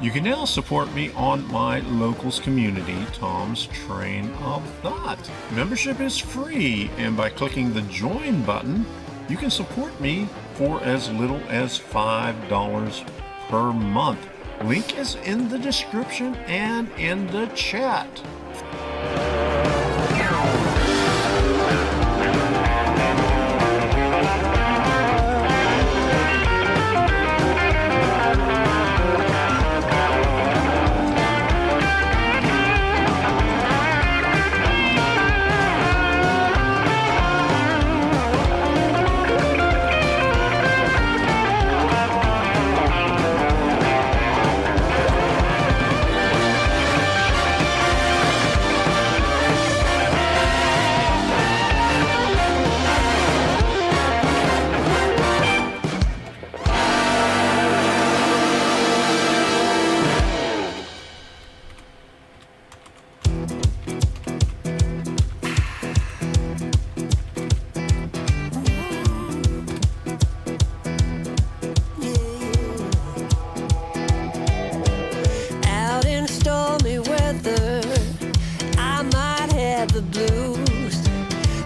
You can now support me on my locals community, Tom's Train of Thought. Membership is free, and by clicking the join button, you can support me for as little as $5 per month. Link is in the description and in the chat.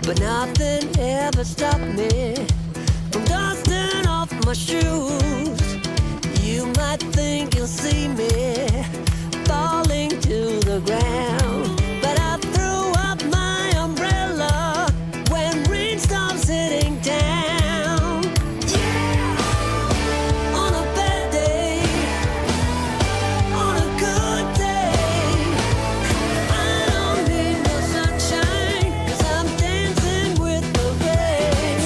But nothing ever stopped me from dusting off my shoes. You might think you'll see me falling to the ground, but I threw up my umbrella when rain stops hitting down. Yeah! On a bad day, on a good day, I don't need no sunshine, 'cause I'm dancing with the rain.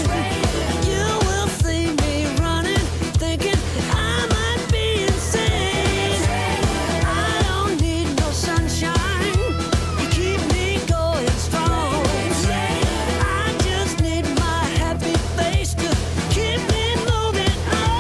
You will see me running, thinking I might be insane. I don't need no sunshine, you keep me going strong. I just need my happy face to keep me moving on.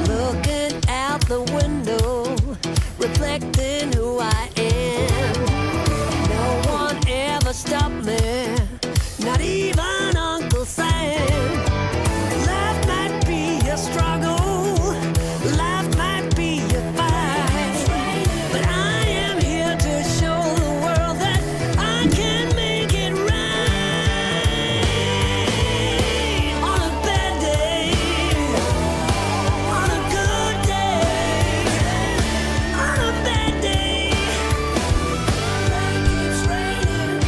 Looking out the window, reflecting who I am. No one ever stopped me, not even Uncle Sam. Life might be a struggle, life might be a fight, but I am here to show the world that I can make it right. On a bad day, on a good day, on a bad day, rain keeps raining.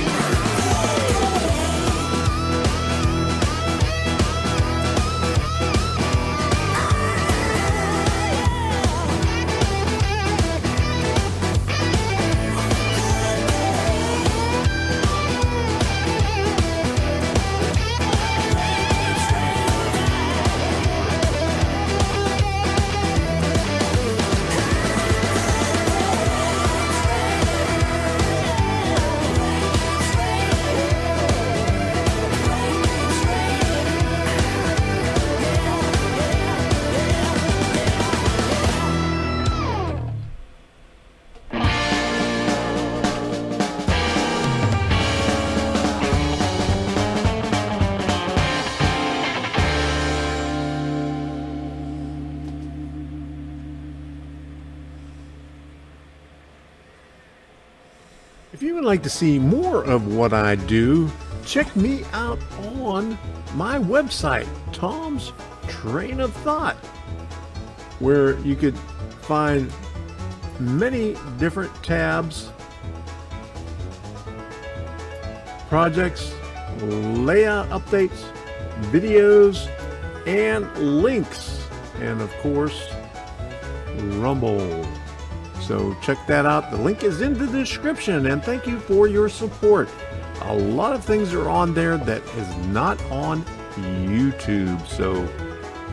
If you would like to see more of what I do, check me out on my website, Tom's Train of Thought, where you could find many different tabs, projects, layout updates, videos, and links, and of course, Rumble. So check that out. The link is in the description, and thank you for your support. a lot of things are on there that is not on YouTube. So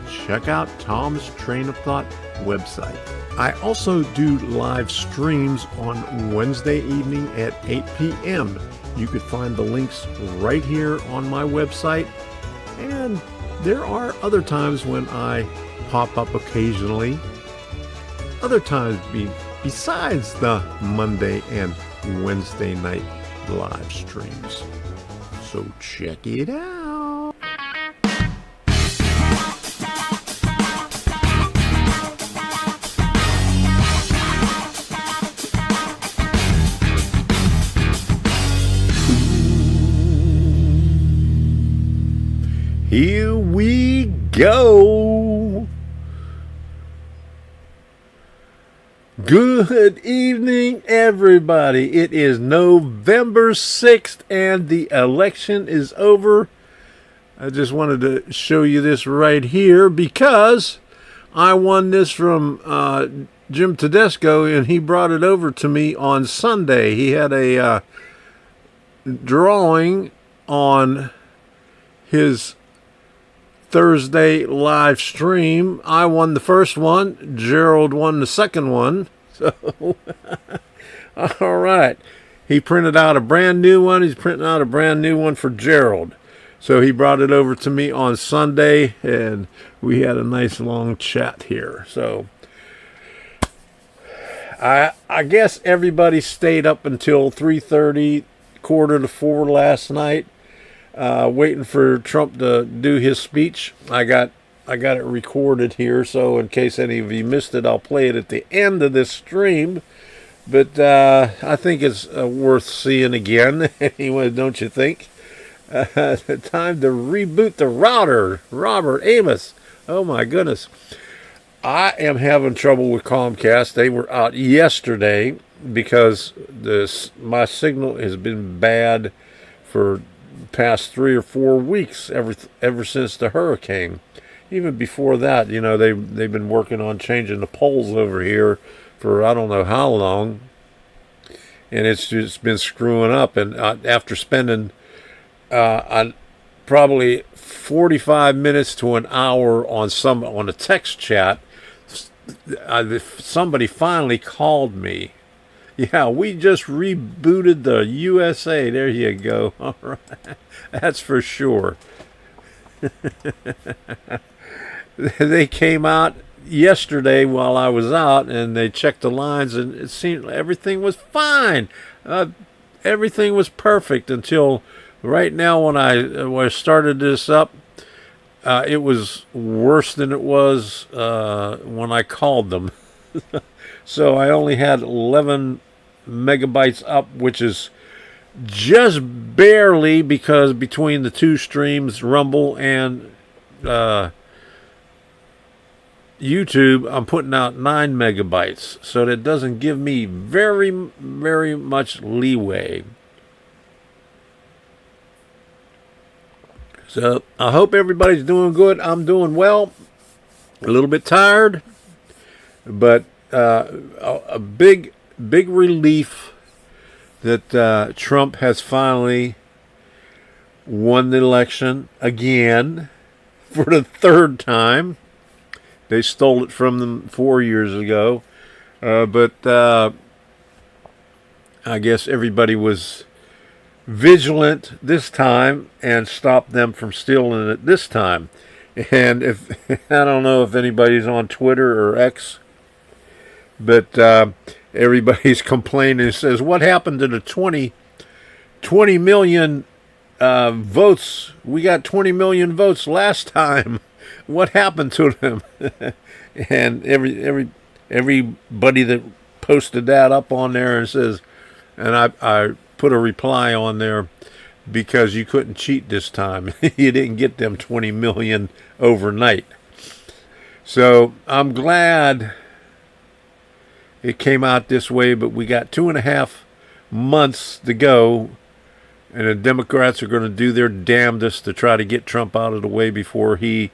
check out Tom's Train of Thought website. I also do live streams on Wednesday evening at 8 p.m. You could find the links right here on my website. And there are other times when I pop up occasionally. Other times besides the Monday and Wednesday night live streams. So check it out. Here we go. Good evening, everybody. It is November 6th and the election is over. I just wanted to show you this right here because I won this from Jim Tedesco, and he brought it over to me on Sunday. He had a drawing on his Thursday live stream. I won the first one. Gerald won the second one. So, all right. He printed out a brand new one. He's printing out a brand new one for Gerald. So he brought it over to me on Sunday, and we had a nice long chat here. So I guess everybody stayed up until 3:30, quarter to 4 last night. Waiting for Trump to do his speech. I got it recorded here, so in case any of you missed it, I'll play it at the end of this stream. But I think it's worth seeing again. Anyway, don't you think? Time to reboot the router. Robert Amos. Oh my goodness. I am having trouble with Comcast. They were out yesterday because my signal has been bad for past 3 or 4 weeks ever since the hurricane. Even before that, you know, they've been working on changing the poles over here for I don't know how long, and it's just been screwing up. And after spending probably 45 minutes to an hour on a text chat, somebody finally called me. Yeah, we just rebooted the USA. There you go. All right. That's for sure. They came out yesterday while I was out, and they checked the lines, and it seemed everything was fine. Everything was perfect until right now when I started this up. It was worse than it was when I called them. So I only had 11 megabytes up, which is just barely, because between the two streams, Rumble and YouTube, I'm putting out 9 megabytes. So that doesn't give me very, very much leeway. So I hope everybody's doing good. I'm doing well. A little bit tired, but a big relief that Trump has finally won the election again for the third time. They stole it from them 4 years ago, but I guess everybody was vigilant this time and stopped them from stealing it this time. And if I don't know if anybody's on Twitter or X, but everybody's complaining and says, what happened to the 20 million votes? We got 20 million votes last time. What happened to them? And everybody that posted that up on there and says, and I put a reply on there, because you couldn't cheat this time. You didn't get them 20 million overnight. So I'm glad it came out this way, but we got 2.5 months to go, and the Democrats are going to do their damnedest to try to get Trump out of the way before he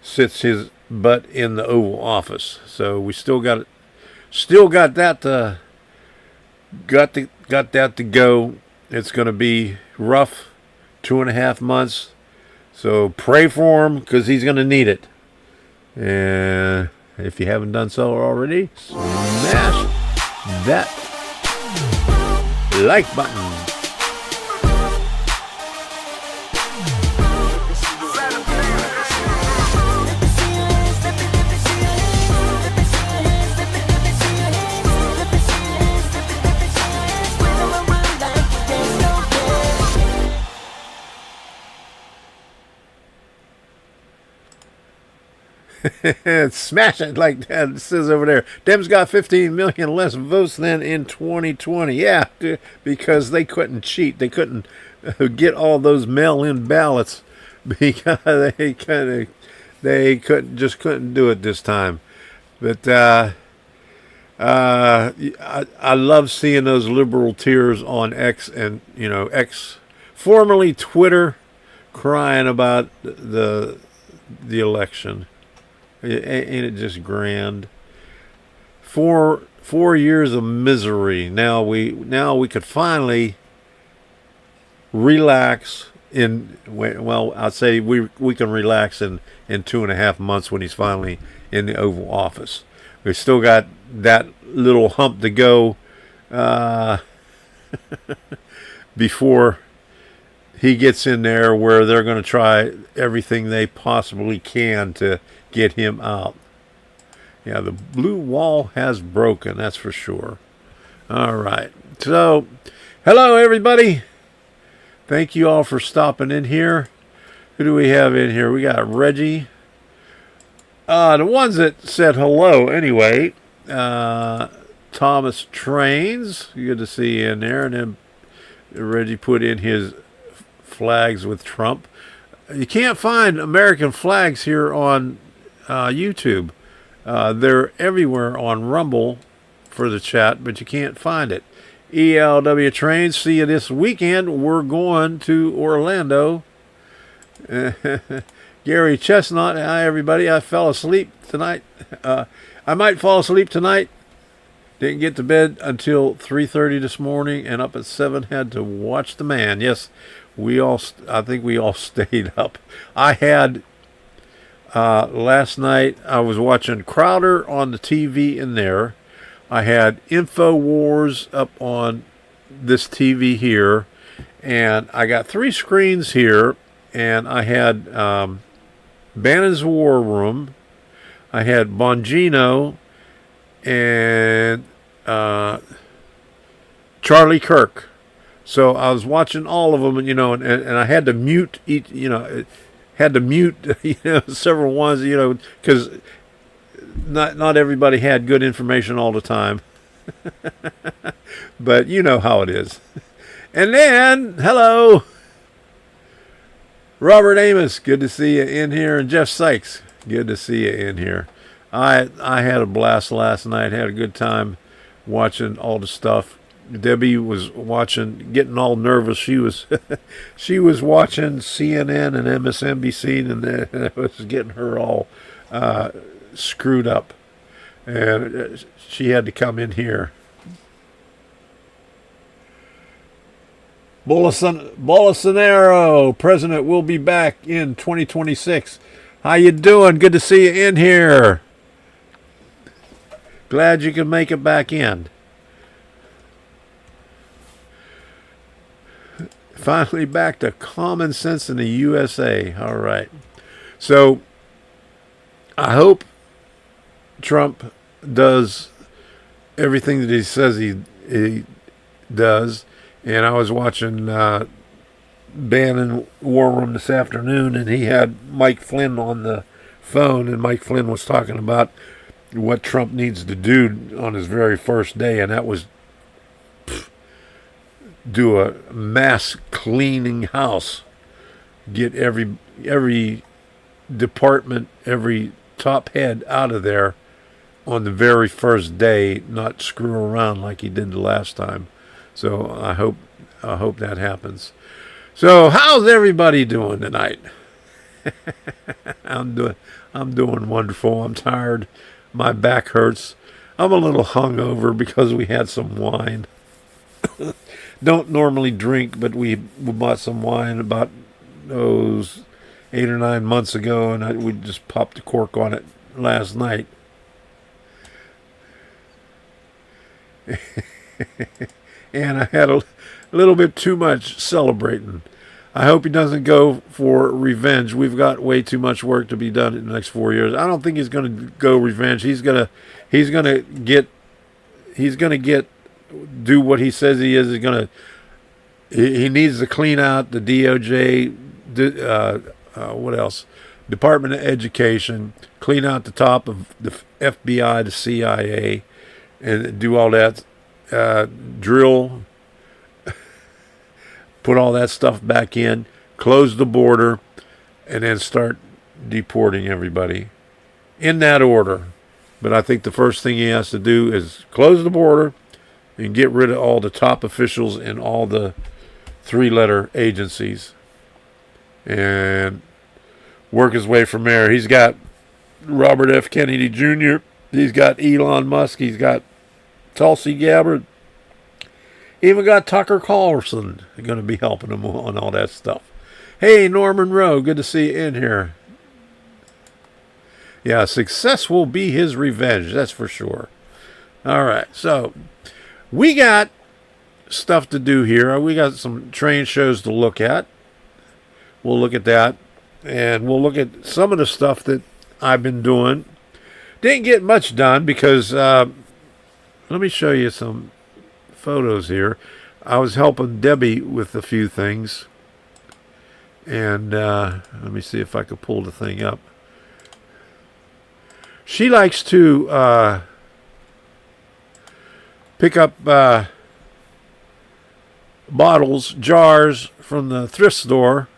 sits his butt in the Oval Office. So we still got that to go, It's going to be rough, 2.5 months. So pray for him because he's going to need it. And if you haven't done so already, smash that like button. Smash it like that. It says over there. Dems got 15 million less votes than in 2020. Yeah, because they couldn't cheat. They couldn't get all those mail-in ballots because they couldn't do it this time. But I love seeing those liberal tears on X and X, formerly Twitter, crying about the election. Ain't it just grand? 4 years of misery. Now we could finally relax I'd say we can relax in 2.5 months when he's finally in the Oval Office. We still got that little hump to go before he gets in there, where they're going to try everything they possibly can to get him out. Yeah, the blue wall has broken, that's for sure. All right. So, hello, everybody. Thank you all for stopping in here. Who do we have in here? We got Reggie. The ones that said hello, anyway. Thomas Trains. Good to see you in there. And then Reggie put in his flags with Trump. You can't find American flags here on YouTube. They're everywhere on Rumble for the chat, but you can't find it. ELW Trains, see you this weekend. We're going to Orlando. Gary Chestnut, hi everybody. I fell asleep tonight. I might fall asleep tonight. Didn't get to bed until 3:30 this morning, and up at 7 had to watch the man. Yes, I think we all stayed up. I had last night, I was watching Crowder on the TV in there. I had InfoWars up on this TV here, and I got 3 screens here, and I had Bannon's War Room, I had Bongino, and Charlie Kirk. So I was watching all of them, and I had to mute each, several ones, because not everybody had good information all the time. But you know how it is. And then, hello, Robert Amos, good to see you in here, and Jeff Sykes, good to see you in here. I had a blast last night, had a good time watching all the stuff. Debbie was watching, getting all nervous. She was watching CNN and MSNBC, and it was getting her all screwed up, and she had to come in here. Bolsonaro, president, will be back in 2026. How you doing? Good to see you in here. Glad you can make it back in. Finally back to common sense in the USA. All right. So I hope Trump does everything that he says he does. And I was watching Bannon War Room this afternoon, and he had Mike Flynn on the phone, and Mike Flynn was talking about what Trump needs to do on his very first day, and that was do a mass cleaning house, get every department, every top head out of there on the very first day, not screw around like he did the last time. So I hope that happens. So how's everybody doing tonight? I'm doing wonderful. I'm tired. My back hurts. I'm a little hungover because we had some wine. don't normally drink, but we bought some wine about those 8 or 9 months ago, and we just popped the cork on it last night. And I had a little bit too much celebrating. I hope he doesn't go for revenge. We've got way too much work to be done in the next 4 years. I don't think he's going to go revenge. He's gonna do what he says he is. He needs to clean out the DOJ. What else? Department of Education. Clean out the top of the FBI, the CIA, and do all that. Drill. Put all that stuff back in, close the border, and then start deporting everybody in that order. But I think the first thing he has to do is close the border and get rid of all the top officials in all the 3-letter agencies and work his way from there. He's got Robert F. Kennedy Jr., he's got Elon Musk, he's got Tulsi Gabbard, even got Tucker Carlson going to be helping him on all that stuff. Hey, Norman Rowe, good to see you in here. Yeah, success will be his revenge, that's for sure. All right, so we got stuff to do here. We got some train shows to look at. We'll look at that, and we'll look at some of the stuff that I've been doing. Didn't get much done because, let me show you some photos here. I was helping Debbie with a few things, and let me see if I could pull the thing up. She likes to pick up bottles, jars from the thrift store,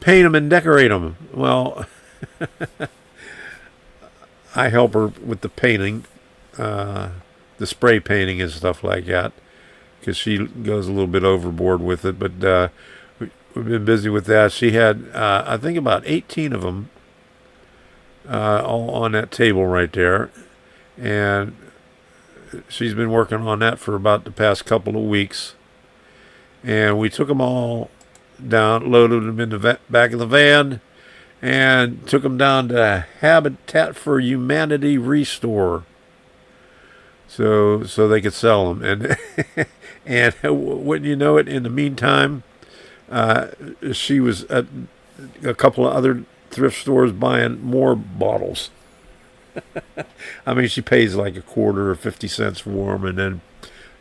paint them and decorate them. Well, I help her with the painting, the spray painting and stuff like that, because she goes a little bit overboard with it. But we've been busy with that. She had, I think, about 18 of them all on that table right there, and she's been working on that for about the past couple of weeks. And we took them all down, loaded them in the back of the van, and took them down to Habitat for Humanity Restore, so they could sell them. And and wouldn't you know it, in the meantime, she was at a couple of other thrift stores buying more bottles. I mean, she pays like a quarter or 50 cents for them, and then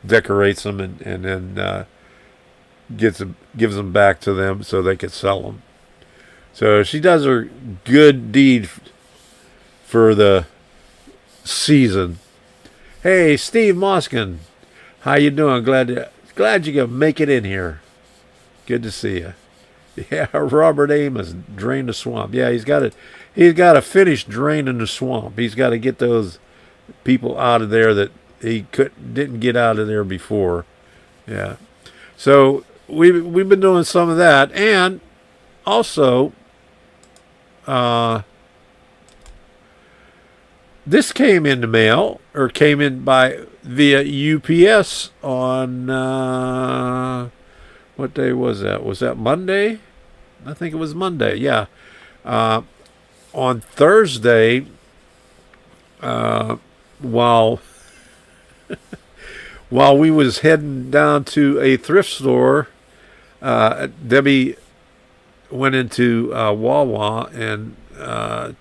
decorates them, and then gives them back to them so they could sell them. So she does her good deed for the season. Hey, Steve Moskin, how you doing? Glad you can make it in here. Good to see you. Yeah, Robert Amos, drain the swamp. Yeah, he's got to finish draining the swamp. He's got to get those people out of there that he didn't get out of there before. Yeah. So we've been doing some of that, and also this came in the mail, or came in via UPS on what day was that? Was that Monday? I think it was Monday. Yeah. On Thursday, while we was heading down to a thrift store, Debbie went into Wawa and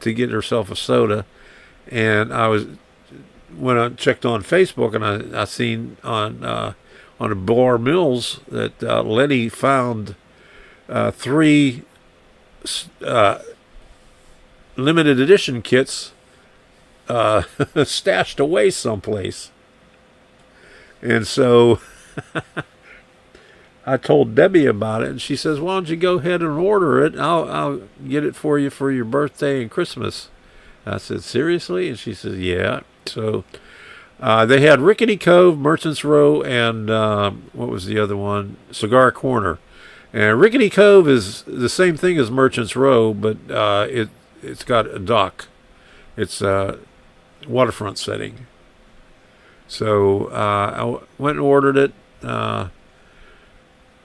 to get herself a soda, and checked on Facebook, and I seen on the Bar Mills that Lenny found 3 limited edition kits stashed away someplace. And so I told Debbie about it, and she says, "Why don't you go ahead and order it? I'll get it for you for your birthday and Christmas." I said, "Seriously?" And she says, "Yeah." So they had Rickety Cove, Merchants Row, and what was the other one? Cigar Corner. And Rickety Cove is the same thing as Merchants Row, but it's got a dock. It's a waterfront setting. So I went and ordered it.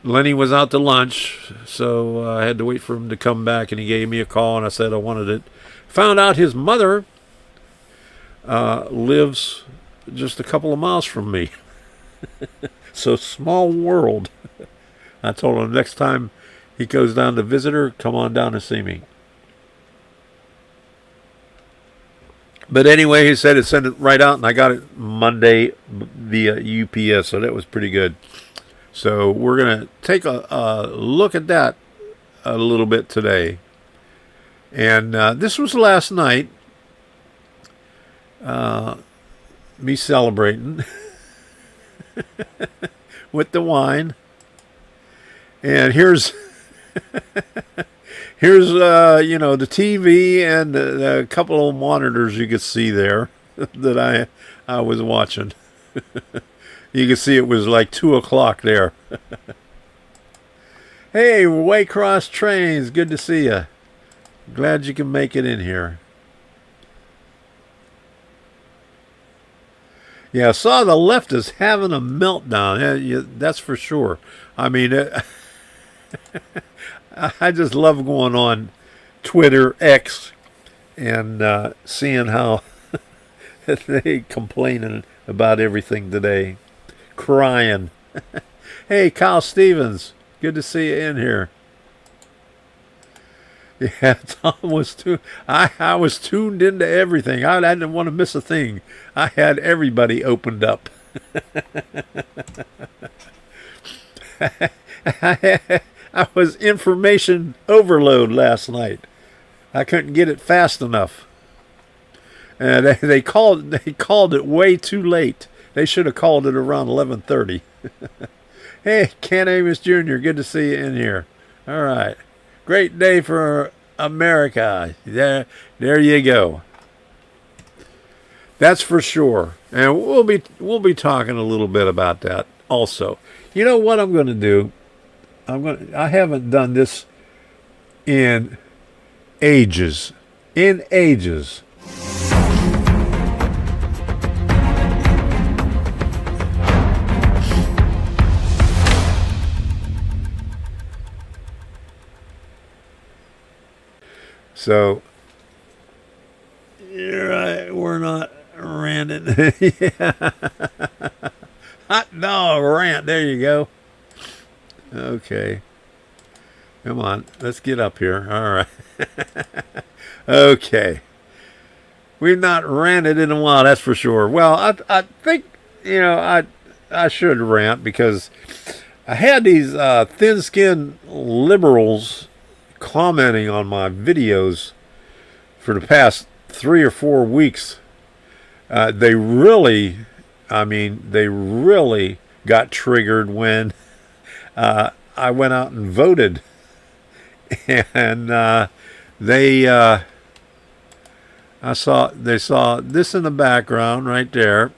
Lenny was out to lunch, so I had to wait for him to come back, and he gave me a call, and I said I wanted it. Found out his mother lives just a couple of miles from me. So small world. I told him next time he goes down to visit her, come on down and see me. But anyway, he said it sent it right out, and I got it Monday via UPS, so that was pretty good. So we're going to take a look at that a little bit today. And this was last night, me celebrating with the wine. And here's the TV and a couple of monitors you could see there that I was watching. You can see it was like 2 o'clock there. Hey, Waycross Trains, good to see you. Glad you can make it in here. Yeah, I saw the left is having a meltdown. That's for sure. I mean, I just love going on Twitter, X, and seeing how they complaining about everything today. Crying. Hey, Kyle Stevens, good to see you in here. Yeah, Tom was I was tuned into everything. I didn't want to miss a thing. I had everybody opened up. I was information overload last night. I couldn't get it fast enough. And they called it way too late. They should have called it around 11:30. Hey, Ken Amos Jr., good to see you in here. All right. Great day for America. There you go. That's for sure. And we'll be talking a little bit about that also. You know what I'm going to do? I haven't done this in ages. So, you're right, we're not ranting. Yeah. Hot dog rant, there you go. Okay. Come on, let's get up here. All right. Okay. We've not ranted in a while, that's for sure. Well, I think, I should rant because I had these thin-skinned liberals commenting on my videos for the past 3 or 4 weeks. They really got triggered when I went out and voted, and they saw this in the background right there,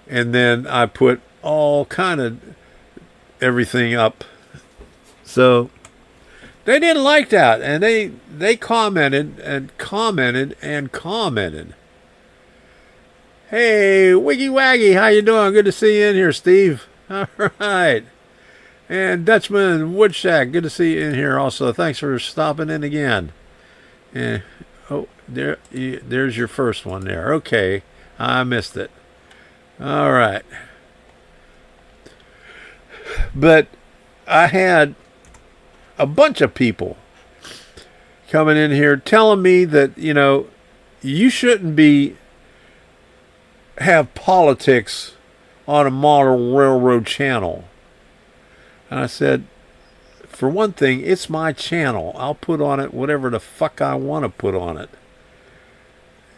and then I put all kind of everything up. So they didn't like that, and they commented and commented and commented. Hey, Wiggy Waggy, how you doing? Good to see you in here, Steve. All right. And Dutchman Woodshack, good to see you in here also. Thanks for stopping in again. And, there's your first one there. Okay, I missed it. All right. But I had a bunch of people coming in here telling me that, you shouldn't have politics on a model railroad channel. And I said, for one thing, it's my channel. I'll put on it whatever the fuck I want to put on it.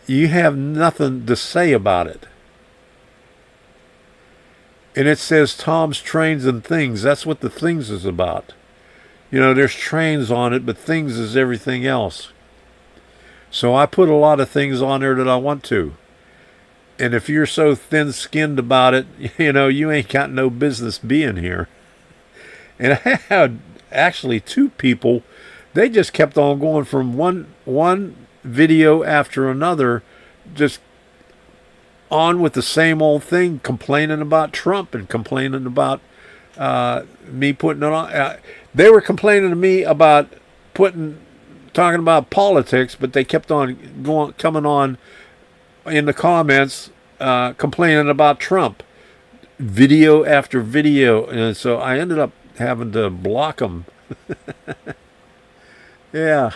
You have nothing to say about it. And it says Tom's Trains and Things. That's what the Things is about. There's trains on it, but Things is everything else. So I put a lot of things on there that I want to. And if you're so thin-skinned about it, you ain't got no business being here. And I had actually 2 people, they just kept on going from one video after another, just on with the same old thing, complaining about Trump and complaining about me putting it on. They were complaining to me about talking about politics, but they kept on coming on in the comments, complaining about Trump, video after video, and so I ended up having to block them. Yeah,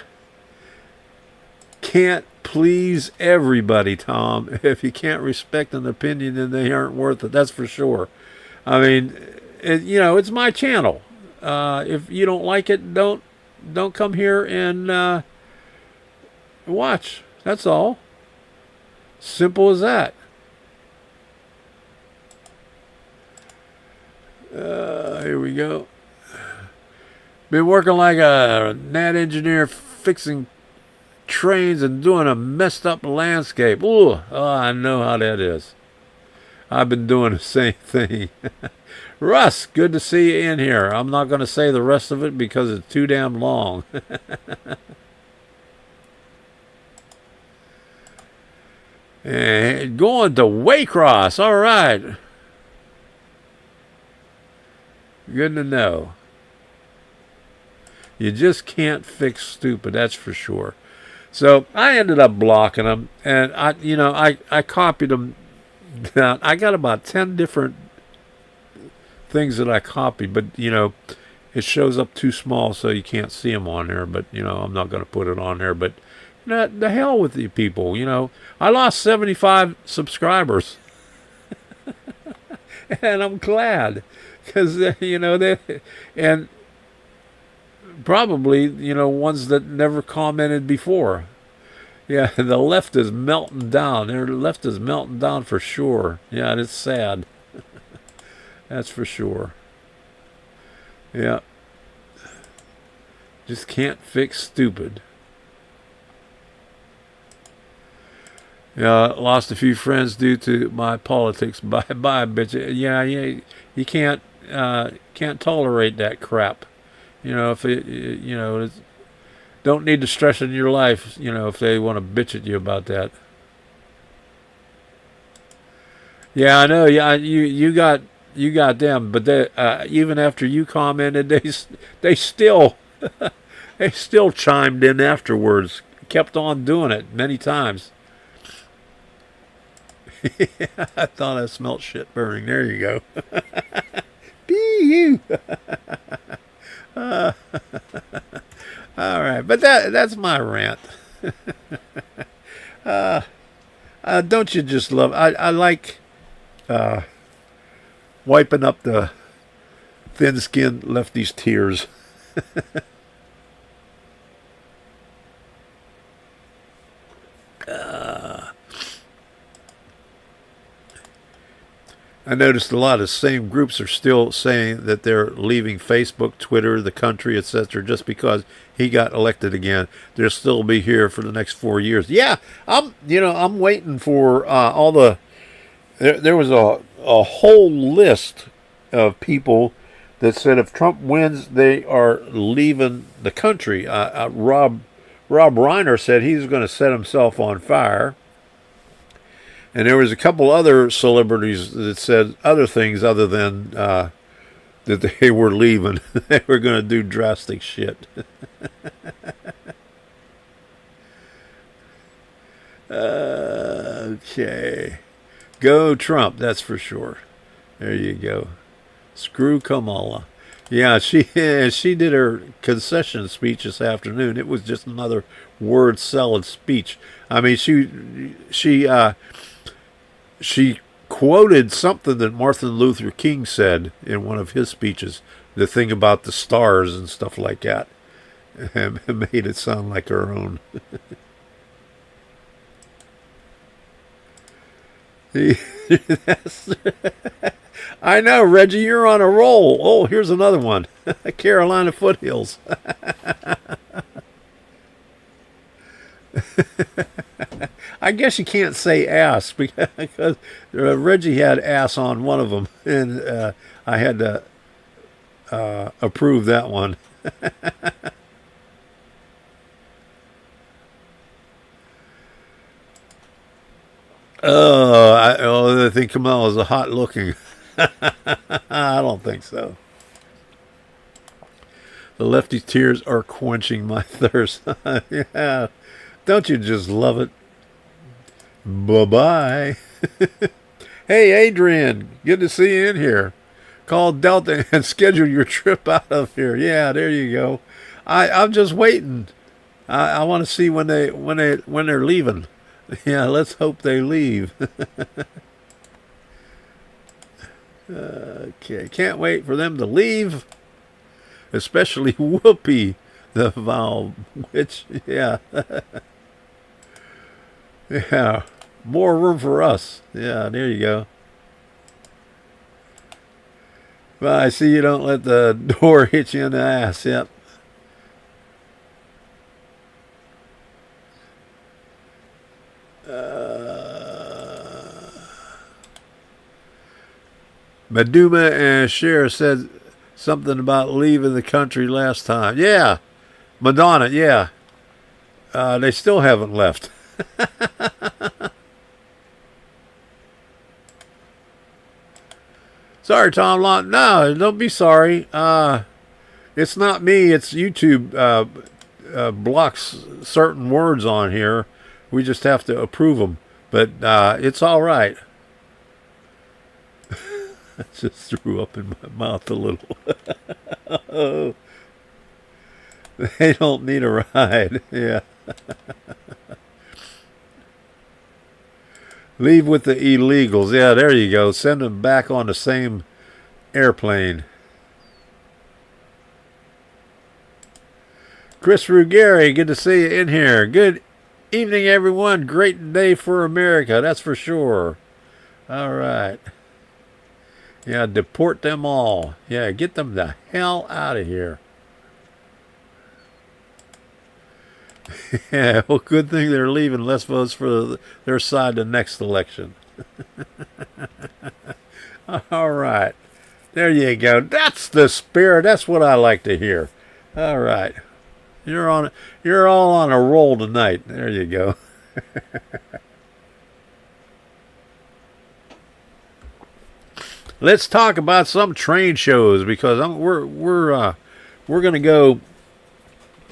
can't please everybody, Tom. If you can't respect an opinion, then they aren't worth it. That's for sure. I mean, it's my channel. If you don't like it, don't come here and watch. That's all. Simple as that. Here we go. Been working like a gnat engineer fixing trains and doing a messed up landscape. Ooh, oh, I know how that is. I've been doing the same thing. Russ, good to see you in here. I'm not going to say the rest of it because it's too damn long. And going to Waycross. All right. Good to know. You just can't fix stupid, that's for sure. So I ended up blocking them, and I copied them down. I got about 10 different things that I copied, but it shows up too small, so you can't see them on there. But I'm not going to put it on there. But the hell with you people. I lost 75 subscribers, and I'm glad because they and. Probably, ones that never commented before. Yeah, the left is melting down. Their left is melting down for sure. Yeah, it's sad. That's for sure. Yeah. Just can't fix stupid. Yeah, lost a few friends due to my politics. Bye, bitch. Yeah, you can't tolerate that crap. If it, don't need to stress in your life, if they want to bitch at you about that. Yeah, I know. Yeah, you got them, but they, even after you commented, they still they still chimed in afterwards. Kept on doing it many times. I thought I smelt shit burning. There you go. Be you. All right, but that's my rant. Don't you just love? I like wiping up the thin-skinned lefties' tears. I noticed a lot of the same groups are still saying that they're leaving Facebook, Twitter, the country, etc., just because he got elected again. They'll still be here for the next 4 years. Yeah, I'm waiting for all the. There was a whole list of people that said if Trump wins, they are leaving the country. Rob Reiner said he's going to set himself on fire. And there was a couple other celebrities that said other things other than that they were leaving. They were going to do drastic shit. Okay. Go Trump, that's for sure. There you go. Screw Kamala. Yeah, she did her concession speech this afternoon. It was just another word salad speech. I mean, she quoted something that Martin Luther King said in one of his speeches, the thing about the stars and stuff like that, and made it sound like her own. I know, Reggie, you're on a roll. Oh, here's another one. Carolina Foothills. I guess you can't say ass because Reggie had ass on one of them, and I had to approve that one. I think Kamala's hot looking. I don't think so. The lefty tears are quenching my thirst. Yeah. Don't you just love it? Bye-bye. Hey, Adrian. Good to see you in here. Call Delta and schedule your trip out of here. Yeah, there you go. I'm just waiting. I want to see when they're leaving. Yeah, let's hope they leave. Okay, can't wait for them to leave. Especially Whoopi, the vile witch. Yeah. Yeah. More room for us. Yeah, there you go. Well, I see you don't let the door hit you in the ass. Yep. Maduma and Cher said something about leaving the country last time. Yeah. Madonna, yeah. They still haven't left. Sorry, Tom Long. No, don't be sorry. It's not me. It's YouTube blocks certain words on here. We just have to approve them. But it's all right. I just threw up in my mouth a little. Oh. They don't need a ride. Yeah. Leave with the illegals. Yeah, there you go. Send them back on the same airplane. Chris Ruggieri, good to see you in here. Good evening, everyone. Great day for America, that's for sure. All right. Yeah, deport them all. Yeah, get them the hell out of here. Yeah, well, good thing they're leaving. Less votes for their side the next election. All right. There you go. That's the spirit. That's what I like to hear. All right. You're all on a roll tonight. There you go. Let's talk about some train shows because we're going to go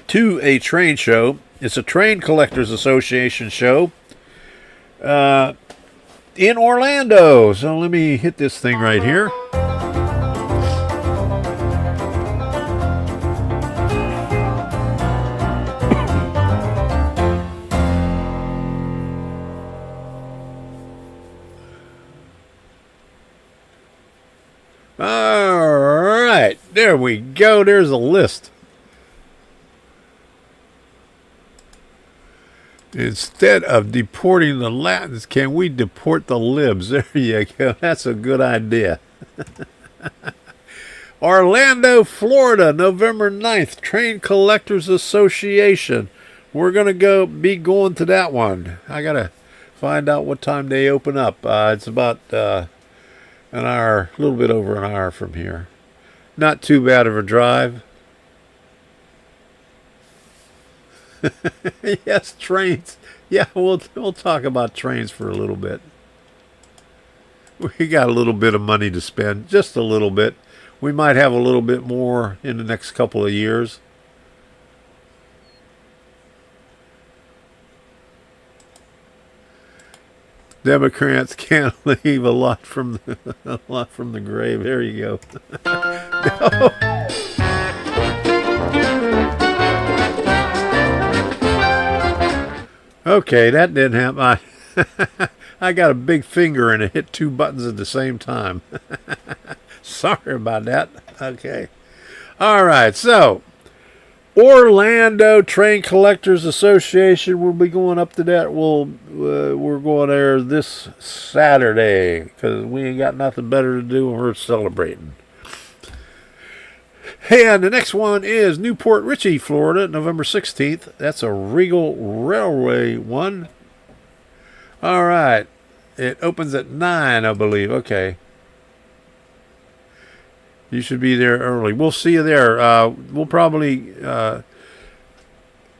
to a train show. It's a Train Collectors Association show in Orlando. So let me hit this thing right here. All right, there we go. There's a list. Instead of deporting the Latins, can we deport the libs? There you go. That's a good idea. Orlando, Florida, November 9th, Train Collectors Association. We're going to be going to that one. I got to find out what time they open up. It's about an hour, a little bit over an hour from here. Not too bad of a drive. Yes, trains. Yeah, we'll talk about trains for a little bit. We got a little bit of money to spend, just a little bit. We might have a little bit more in the next couple of years. Democrats can't leave a lot from the grave. There you go. Okay, that didn't happen. I got a big finger and it hit two buttons at the same time. Sorry about that. Okay. All right, so Orlando Train Collectors Association. We'll be going up to that. We're going there this Saturday because we ain't got nothing better to do and we're celebrating. And the next one is Newport Richey, Florida, November 16th. That's a Regal Railway one. All right. It opens at 9, I believe. Okay. You should be there early. We'll see you there. We'll probably head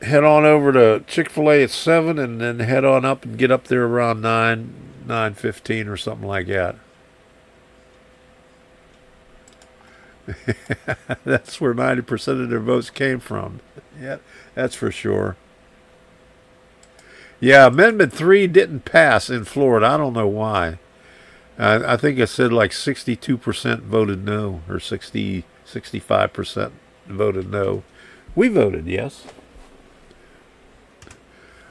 on over to Chick-fil-A at 7 and then head on up and get up there around 9:15 or something like that. That's where 90% of their votes came from. Yeah, that's for sure. Yeah, Amendment 3 didn't pass in Florida. I don't know why. I think it said like 62% voted no, or 65% voted no. We voted yes.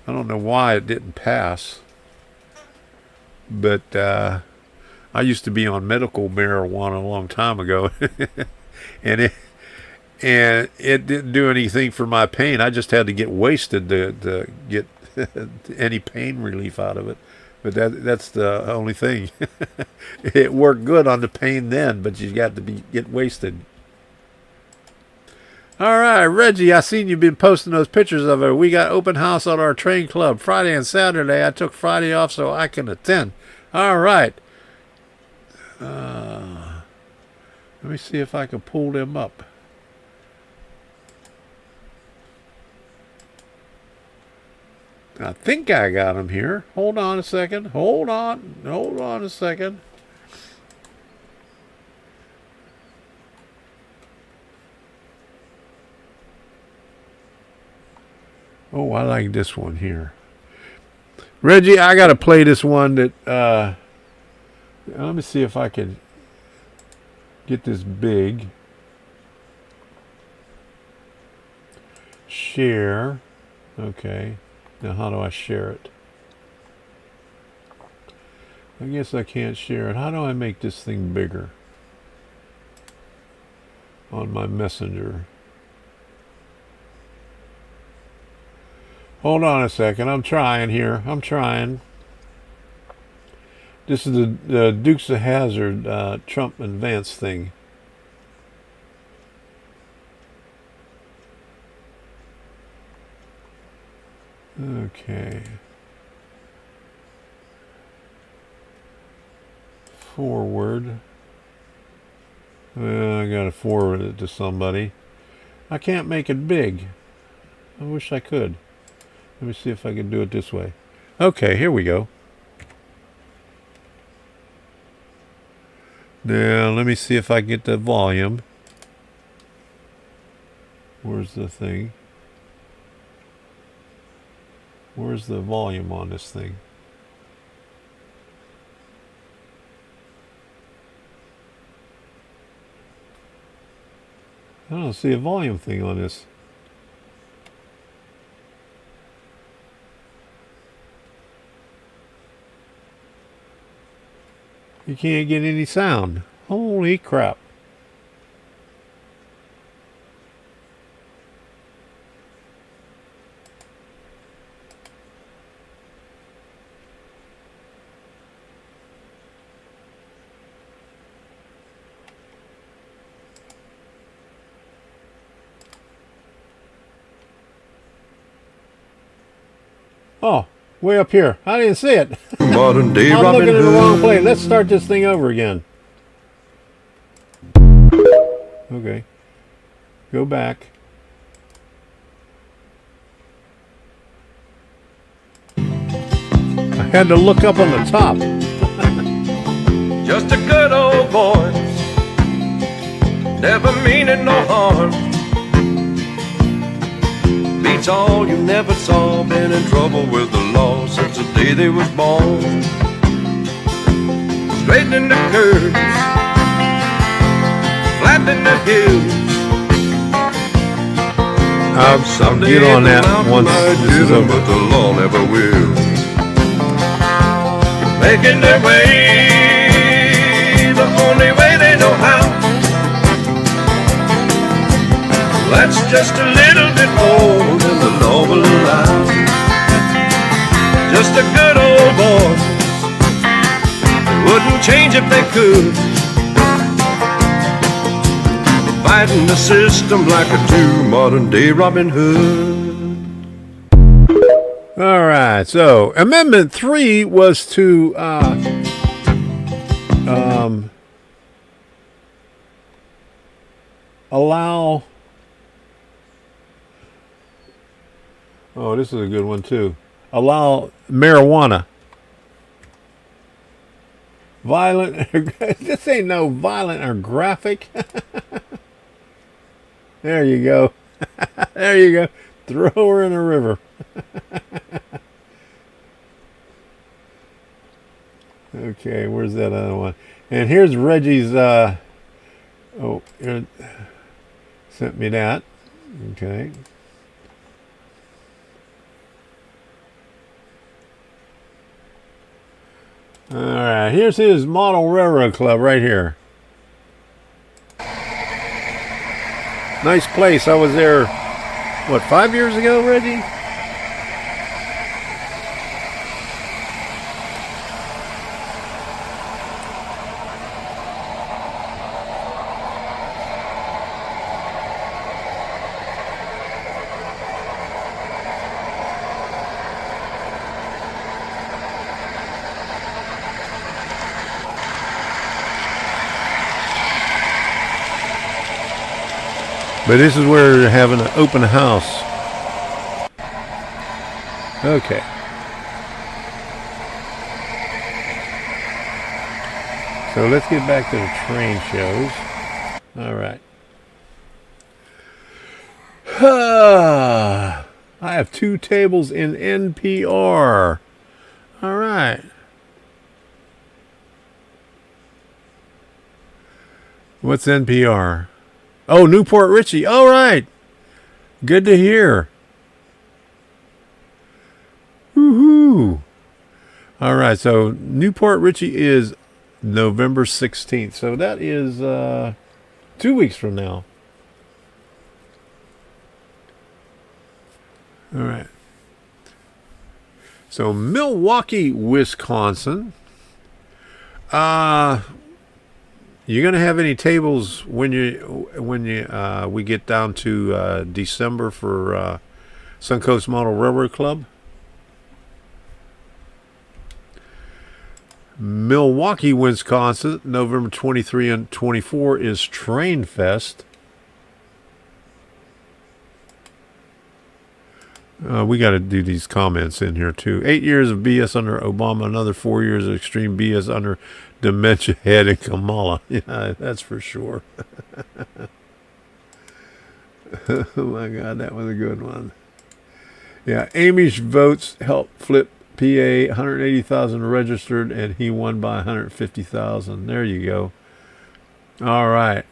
I don't know why it didn't pass. But I used to be on medical marijuana a long time ago. and it didn't do anything for my pain. I just had to get wasted to get any pain relief out of it. But that's the only thing. It worked good on the pain then, but you got to get wasted. All right, Reggie, I seen you've been posting those pictures of it. We got open house at our train club Friday and Saturday. I took Friday off so I can attend. All right. Let me see if I can pull them up. I think I got them here. Hold on a second. Hold on a second. Oh, I like this one here. Reggie, I got to play this one that, let me see if I can get this big. Share. Okay. Now, how do I share it? I guess I can't share it. How do I make this thing bigger? On my messenger. Hold on a second. I'm trying here. I'm trying. This is the Dukes of Hazzard Trump and Vance thing. Okay. Forward. I gotta forward it to somebody. I can't make it big. I wish I could. Let me see if I can do it this way. Okay, here we go. Now, let me see if I get the volume. Where's the thing? Where's the volume on this thing? I don't see a volume thing on this. You can't get any sound. Holy crap. Oh, way up here. I didn't see it. Modern day I'm Robin looking at the wrong Hood. place. Let's start this thing over again. Okay. Go back. I had to look up on the top. Just a good old voice, never meaning no harm. Beats all you never saw, been in trouble with the law since the day they was born. Straightening the curves, flattening the hills. I'll get on that once this is over. But the law never will. Making their way the only way they know how. That's just a little bit more than the law will allow. Just a good old voice, they wouldn't change if they could. Fighting the system like a true modern day Robin Hood. All right, so Amendment 3 was to allow. Oh, this is a good one too. Allow marijuana. Violent. This ain't no violent or graphic. There you go. There you go. Throw her in a river. Okay, where's that other one? And here's Reggie's, here, sent me that. Okay. All right, here's his model railroad club right here. Nice place. I was there, what, 5 years ago, Reggie? But this is where they're having an open house. Okay. So let's get back to the train shows. All right. I have 2 tables in NPR. All right. What's NPR? Oh, Newport Richie. All right. Good to hear. Woohoo. All right. So Newport Richie is November 16th. So that is 2 weeks from now. All right. So Milwaukee, Wisconsin. You gonna have any tables when we get down to December for Suncoast Model Railroad Club? Milwaukee, Wisconsin, November 23 and 24 is Train Fest. We got to do these comments in here too. 8 years of BS under Obama, another 4 years of extreme BS under dementia head and Kamala. Yeah, that's for sure. Oh my God, that was a good one. Yeah, Amish votes helped flip PA, 180,000 registered, and he won by 150,000. There you go. All right.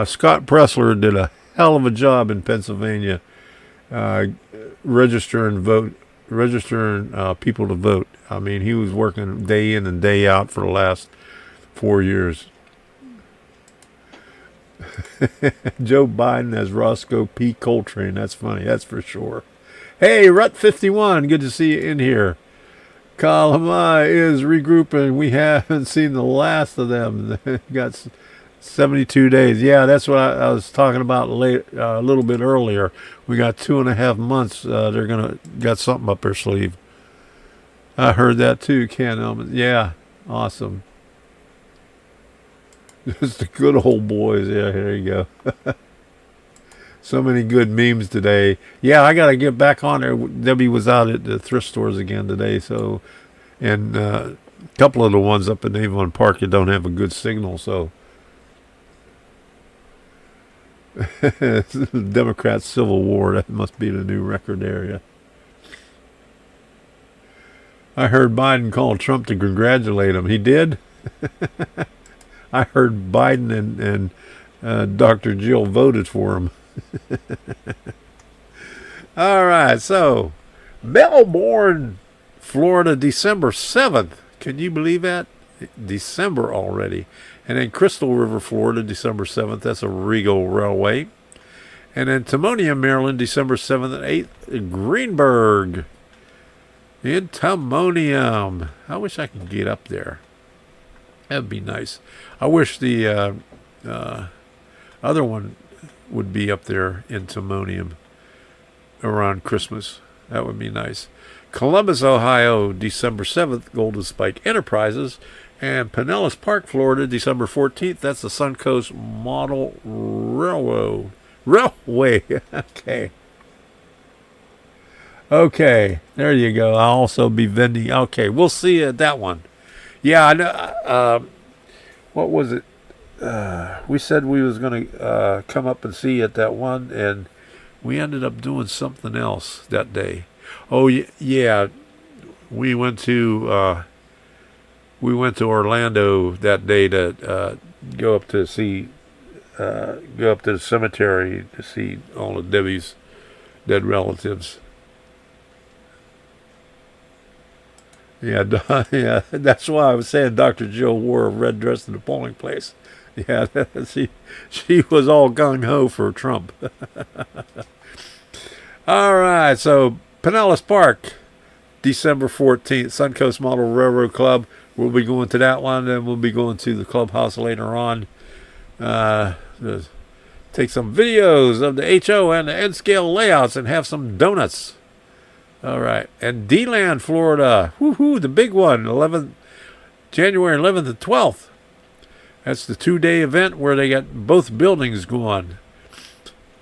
Scott Pressler did a hell of a job in Pennsylvania. Registering people to vote. I mean, he was working day in and day out for the last 4 years. Joe Biden as Roscoe P. Coltrane. That's funny. That's for sure. Hey, Rut51. Good to see you in here. Kalama is regrouping. We haven't seen the last of them. Got 72 days. Yeah, that's what I was talking about a little bit earlier. We got 2.5 months. They're got something up their sleeve. I heard that too, Ken Elman. Yeah, awesome. Just the good old boys. Yeah, here you go. So many good memes today. Yeah, I got to get back on there. Debbie was out at the thrift stores again today. So, and a couple of the ones up in Avon Park that don't have a good signal. So, Democrat Civil War. That must be the new record area. I heard Biden call Trump to congratulate him. He did? I heard Biden and Dr. Jill voted for him. All right, so Melbourne, Florida, December 7th. Can you believe that? December already. And then Crystal River, Florida, December 7th. That's a Regal Railway. And then Timonium, Maryland, December 7th and 8th. Greenberg in Timonium. I wish I could get up there. That'd be nice. I wish the other one would be up there in Timonium around Christmas. That would be nice. Columbus, Ohio, December 7th, Golden Spike Enterprises. And Pinellas Park, Florida, December 14th. That's the Suncoast Model Railway. Okay, there you go. I'll also be vending. Okay, we'll see you at that one. Yeah, I know. What was it? we said we was going to come up and see at that one, and we ended up doing something else that day. Oh yeah, we went to Orlando that day to go up to see go up to the cemetery to see all of Debbie's dead relatives. Yeah, yeah, that's why I was saying Dr. Jill wore a red dress in the polling place. Yeah, she was all gung-ho for Trump. All right, so Pinellas Park, December 14th, Suncoast Model Railroad Club. We'll be going to that one, and we'll be going to the clubhouse later on. Take some videos of the HO and the N-scale layouts and have some donuts. All right. And D-Land, Florida. Woohoo, the big one, January 11th and 12th. That's the 2-day event where they got both buildings going.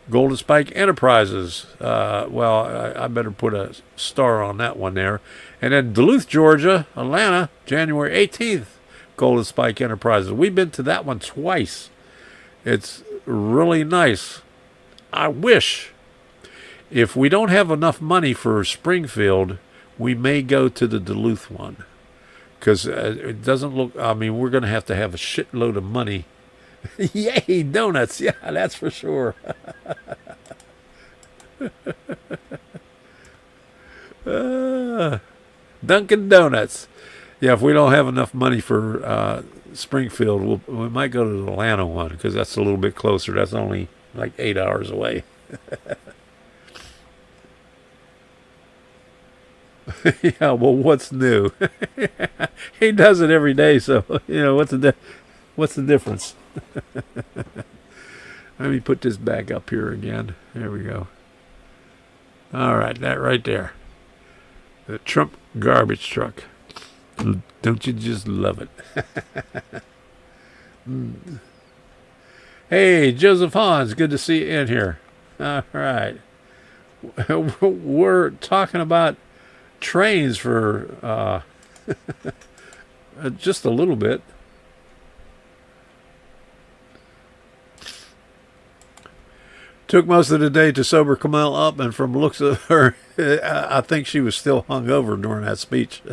Golden Spike Enterprises. I better put a star on that one there. And then Duluth, Georgia, Atlanta, January 18th, Golden Spike Enterprises. We've been to that one twice. It's really nice. I wish, if we don't have enough money for Springfield, we may go to the Duluth one. Because it doesn't look, we're going to have a shitload of money. Yay, donuts. Yeah, that's for sure. Dunkin' Donuts. Yeah, if we don't have enough money for Springfield, we might go to the Atlanta one because that's a little bit closer. That's only like 8 hours away. Yeah, well, what's new? He does it every day, so what's the difference? Let me put this back up here again. There we go. All right, that right there. The Trump garbage truck. Don't you just love it? Hey, Joseph Hans, good to see you in here. All right. We're talking about trains for just a little bit. Took most of the day to sober Kamala up, and from looks of her, I think she was still hungover during that speech.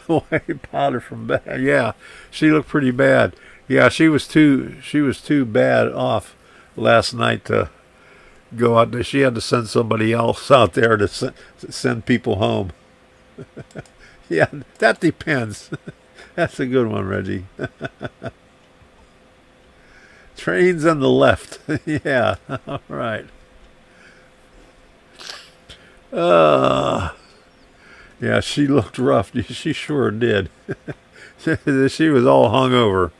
White powder from back. Yeah, she looked pretty bad. Yeah, she was too bad off last night to go out there. She had to send somebody else out there to send people home. Yeah, that depends. That's a good one, Reggie. Trains on the left. Yeah, all right. Yeah, she looked rough. She sure did. She was all hungover.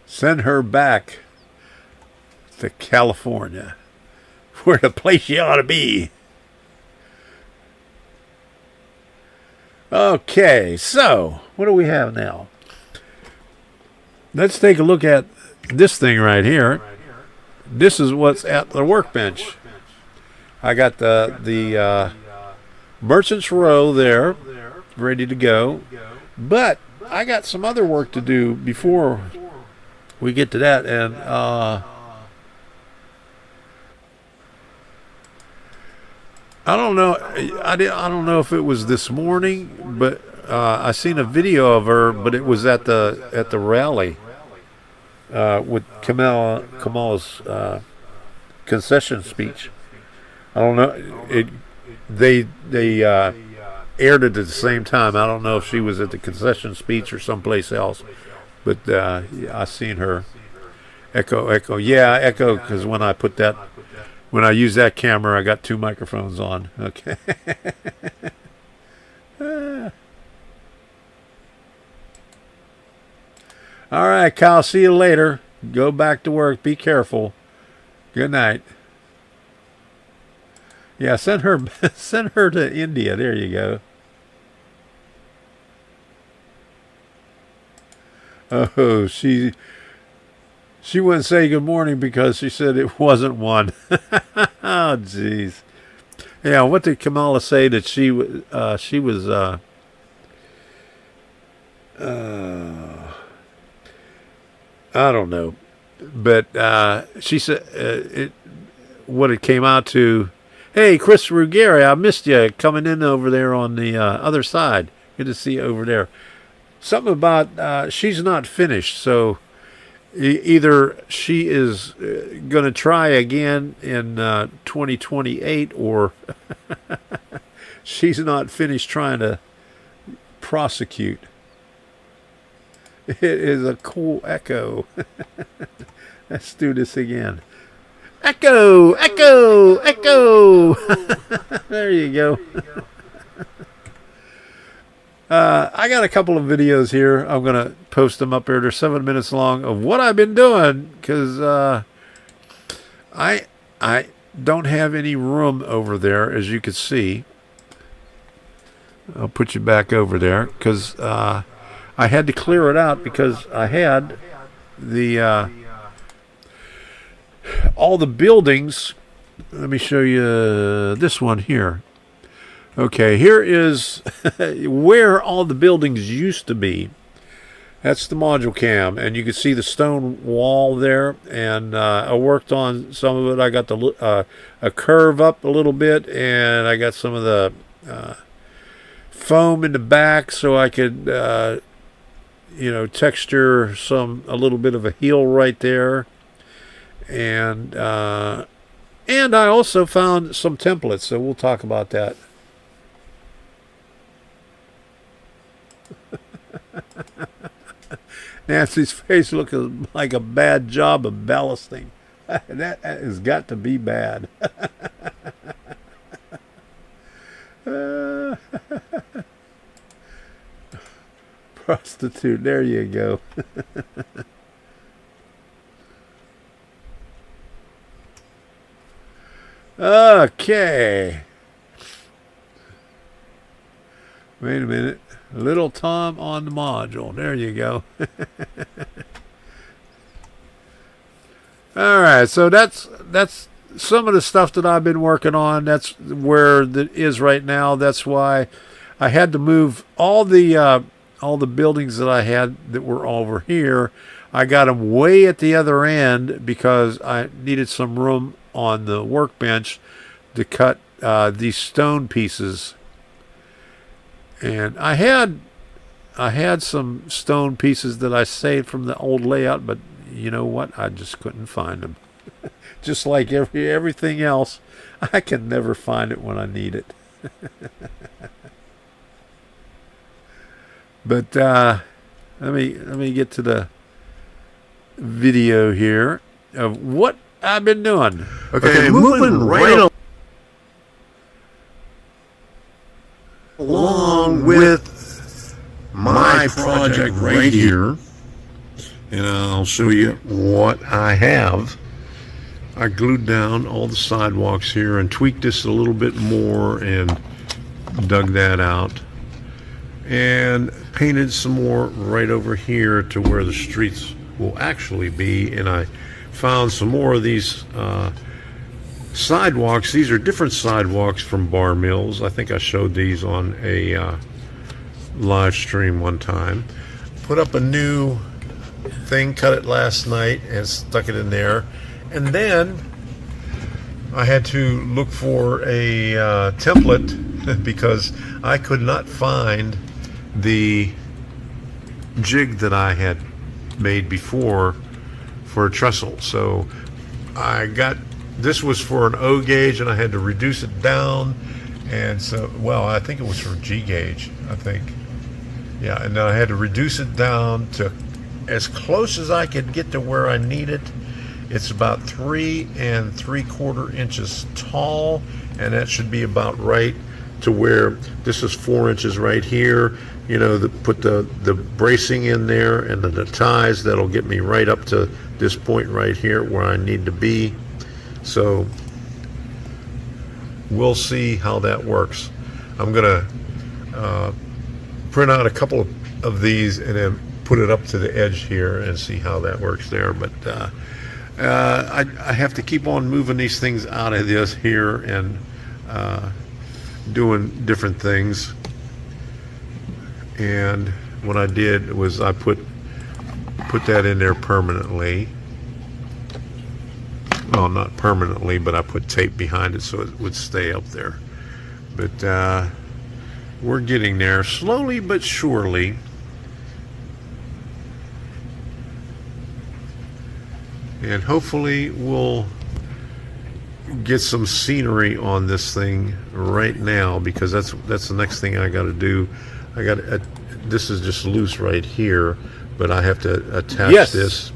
Send her back to California, where the place you ought to be. Okay, so what do we have now? Let's take a look at this thing right here. This is what's at the workbench. I got the Merchants Row there, ready to go. But I got some other work to do before we get to that. And I don't know. I don't know if it was this morning, but I seen a video of her. But it was at the rally with Kamala's concession speech. I don't know. They aired it at the same time. I don't know if she was at the concession speech or someplace else. But yeah, I seen her. Echo. Yeah, echo. Because when I use that camera, I got two microphones on. Okay. All right, Kyle. See you later. Go back to work. Be careful. Good night. Yeah, send her to India. There you go. Oh, she wouldn't say good morning because she said it wasn't one. Oh, jeez. Yeah, what did Kamala say that she was? I don't know. But she said what it came out to, hey, Chris Ruggieri, I missed you coming in over there on the other side. Good to see you over there. Something about she's not finished, so either she is going to try again in 2028, or she's not finished trying to prosecute. It is a cool echo. Let's do this again. Echo, echo, echo. There you go. I got a couple of videos here. I'm going to post them up here. They're 7 minutes long of what I've been doing, because I don't have any room over there, as you can see. I'll put you back over there, because I had to clear it out, because I had the all the buildings. Let me show you this one here. Okay, here is where all the buildings used to be. That's the module cam, and you can see the stone wall there, and I worked on some of it. I got the a curve up a little bit, and I got some of the foam in the back, so I could texture a little bit of a heel right there. And I also found some templates, so we'll talk about that. Nancy's face looks like a bad job of ballasting. That has got to be bad. Prostitute, there you go. Okay. Wait a minute. Little Tom on the module. There you go. All right, so that's some of the stuff that I've been working on. That's where it is right now. That's why I had to move all the buildings that I had that were over here. I got them way at the other end because I needed some room on the workbench to cut these stone pieces. And I had some stone pieces that I saved from the old layout, but you know what? I just couldn't find them. Just like everything else, I can never find it when I need it. But let me get to the video here of what I've been doing. Okay, moving right along with my project right here, and I'll show you what I have. I glued down all the sidewalks here and tweaked this a little bit more and dug that out and painted some more right over here to where the streets will actually be. And I found some more of these sidewalks. These are different sidewalks from Bar Mills. I think I showed these on a live stream one time. Put up a new thing, cut it last night and stuck it in there. And then I had to look for a template because I could not find the jig that I had made before for a trestle. So I got, this was for an O gauge and I had to reduce it down. And so, well, I think it was for G gauge, I think. Yeah, and then I had to reduce it down to as close as I could get to where I need it. It's about 3 3/4 inches tall, and that should be about right to where this is 4 inches right here. You know, put the bracing in there and the ties, that'll get me right up to this point right here where I need to be. So we'll see how that works. I'm gonna print out a couple of these and then put it up to the edge here and see how that works there. But I have to keep on moving these things out of this here and doing different things. And what I did was I put that in there permanently. Well, not permanently, but I put tape behind it so it would stay up there. But we're getting there slowly but surely. And hopefully we'll get some scenery on this thing right now, because that's the next thing I got to do. This is just loose right here, but I have to attach this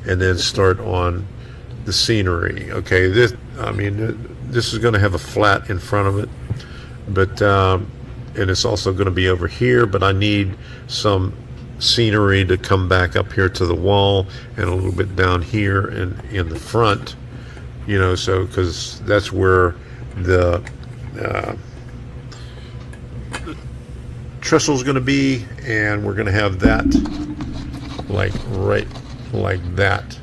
and then start on the scenery. Okay, this is going to have a flat in front of it, but and it's also going to be over here, but I need some scenery to come back up here to the wall and a little bit down here and in the front, so because that's where the trestle is going to be, and we're going to have that like right like that.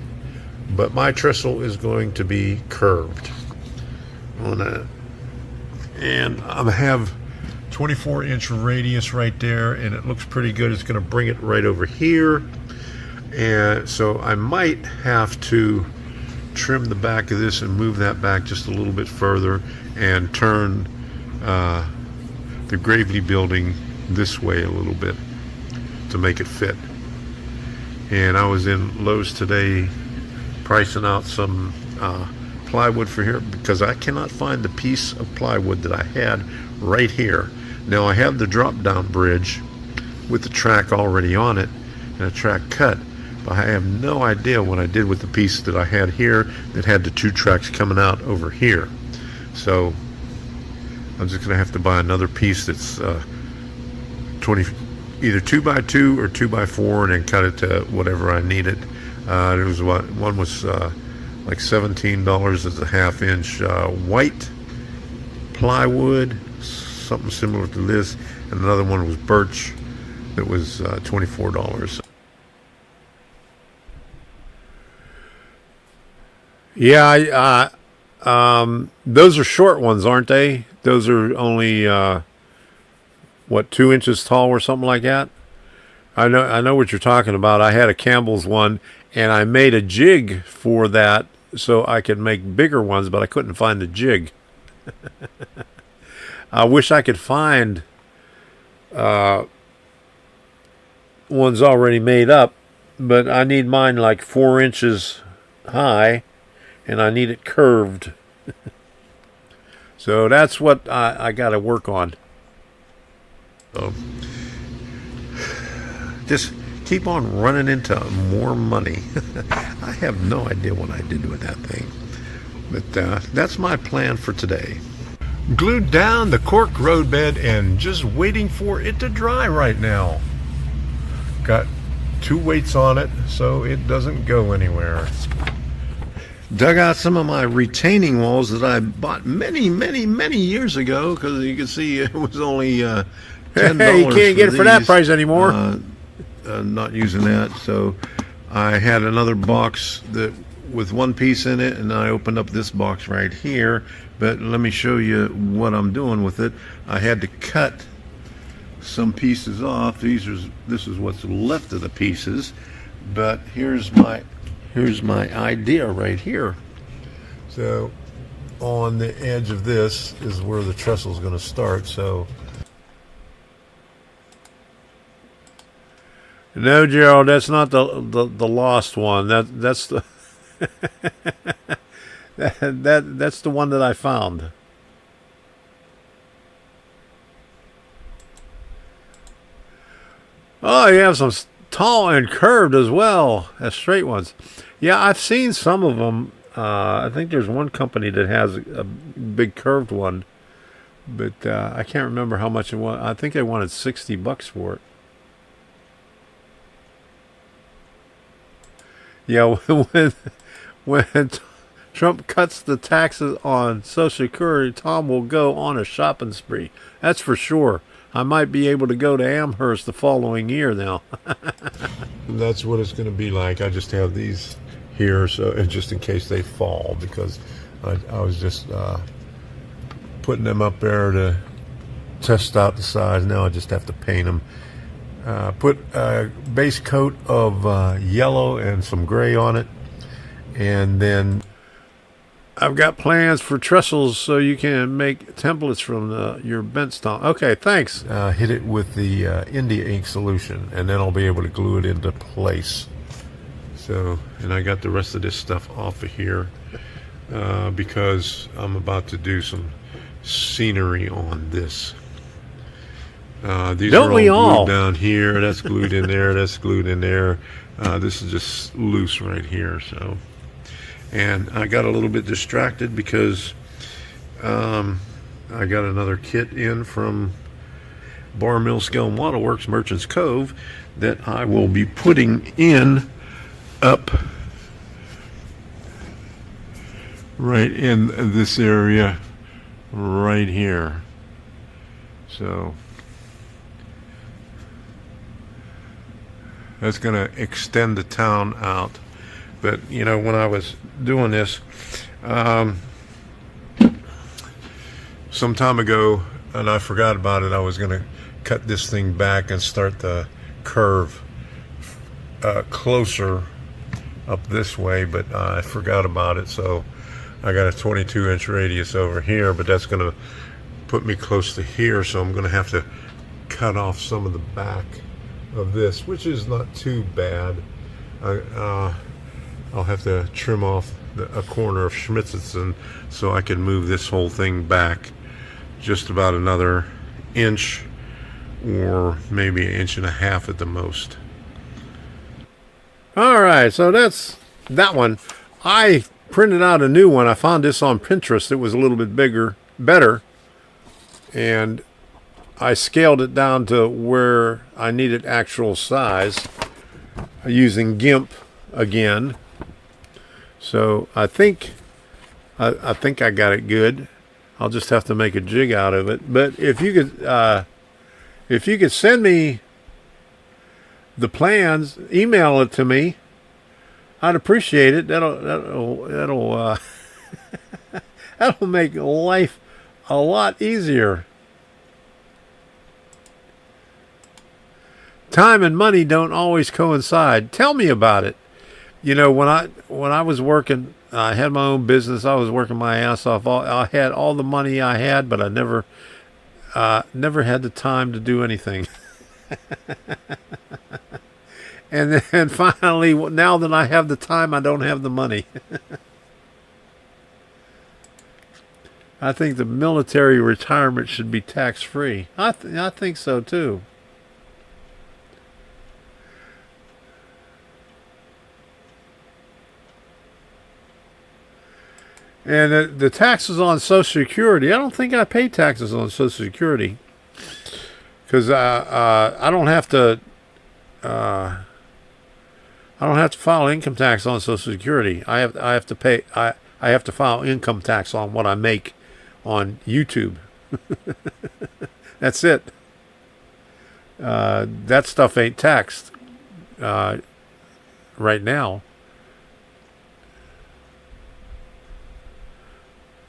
But my trestle is going to be curved on that, and I have 24-inch radius right there, and it looks pretty good. It's going to bring it right over here, and so I might have to trim the back of this and move that back just a little bit further and turn the Gravely building this way a little bit to make it fit. And I was in Lowe's today pricing out some plywood for here, because I cannot find the piece of plywood that I had right here. Now I have the drop down bridge with the track already on it and a track cut, but I have no idea what I did with the piece that I had here that had the two tracks coming out over here. So I'm just gonna have to buy another piece that's either 2x2 or 2x4, and then cut it to whatever I needed. There was one was like $17 as a half-inch white plywood, something similar to this, and another one was birch that was $24. Yeah, those are short ones, aren't they? Those are only 2 inches tall or something like that. I know what you're talking about. I had a Campbell's one, and I made a jig for that so I could make bigger ones, but I couldn't find the jig. I wish I could find ones already made up, but I need mine like 4 inches high, and I need it curved. So that's what I got to work on. Just keep on running into more money. I have no idea what I did with that thing, but that's my plan for today. Glued down the cork road bed and just waiting for it to dry right now. Got 2 weights on it so it doesn't go anywhere. Dug out some of my retaining walls that I bought many years ago, because you can see it was only $10. Hey, you can't get it for that price anymore. Not using that, so I had another box that with one piece in it, and I opened up this box right here. But let me show you what I'm doing with it. I had to cut some pieces off. This is what's left of the pieces, but here's my idea right here. So on the edge of this is where the trestle is going to start. So no, Gerald, that's not the lost one. That's the that's the one that I found. Oh, you have some tall and curved as well as straight ones. Yeah, I've seen some of them. I think there's one company that has a big curved one, but I can't remember how much it was. I think they wanted $60 for it. Yeah, when Trump cuts the taxes on Social Security, Tom will go on a shopping spree. That's for sure. I might be able to go to Amherst the following year now. That's what it's going to be like. I just have these here, so just in case they fall, because I was just putting them up there to test out the size. Now I just have to paint them put a base coat of yellow and some gray on it. And then I've got plans for trestles so you can make templates from your bent stomp. Okay, thanks. Hit it with the India ink solution, and then I'll be able to glue it into place. So, and I got the rest of this stuff off of here because I'm about to do some scenery on this. These Don't are we all all? glued down here. That's glued in there. That's glued in there. This is just loose right here. So. And I got a little bit distracted because I got another kit in from Bar Mill Scale and Waterworks Merchants Cove that I will be putting in up right in this area right here. So that's going to extend the town out. But, you know, when I was doing this some time ago, and I forgot about it, I was going to cut this thing back and start the curve closer up this way, but I forgot about it. So I got a 22-inch radius over here, but that's going to put me close to here. So I'm going to have to cut off some of the back of this, which is not too bad. I'll have to trim off a corner of Schmitzison so I can move this whole thing back just about another inch or maybe an inch and a half at the most. All right, so that's that one. I printed out a new one. I found this on Pinterest. It was a little bit better, and I scaled it down to where I needed actual size using GIMP again. So I think I got it good. I'll just have to make a jig out of it. But if you could send me the plans, email it to me, I'd appreciate it. That'll that'll make life a lot easier. Time and money don't always coincide. Tell me about it. You know, when I was working, I had my own business. I was working my ass off. I had all the money I had, but I never had the time to do anything. And then finally, now that I have the time, I don't have the money. I think the military retirement should be tax-free. I think so too. And the taxes on Social Security, I don't think I pay taxes on Social Security because I don't have to. I don't have to file income tax on Social Security. I have to pay. I have to file income tax on what I make on YouTube. That's it. That stuff ain't taxed right now.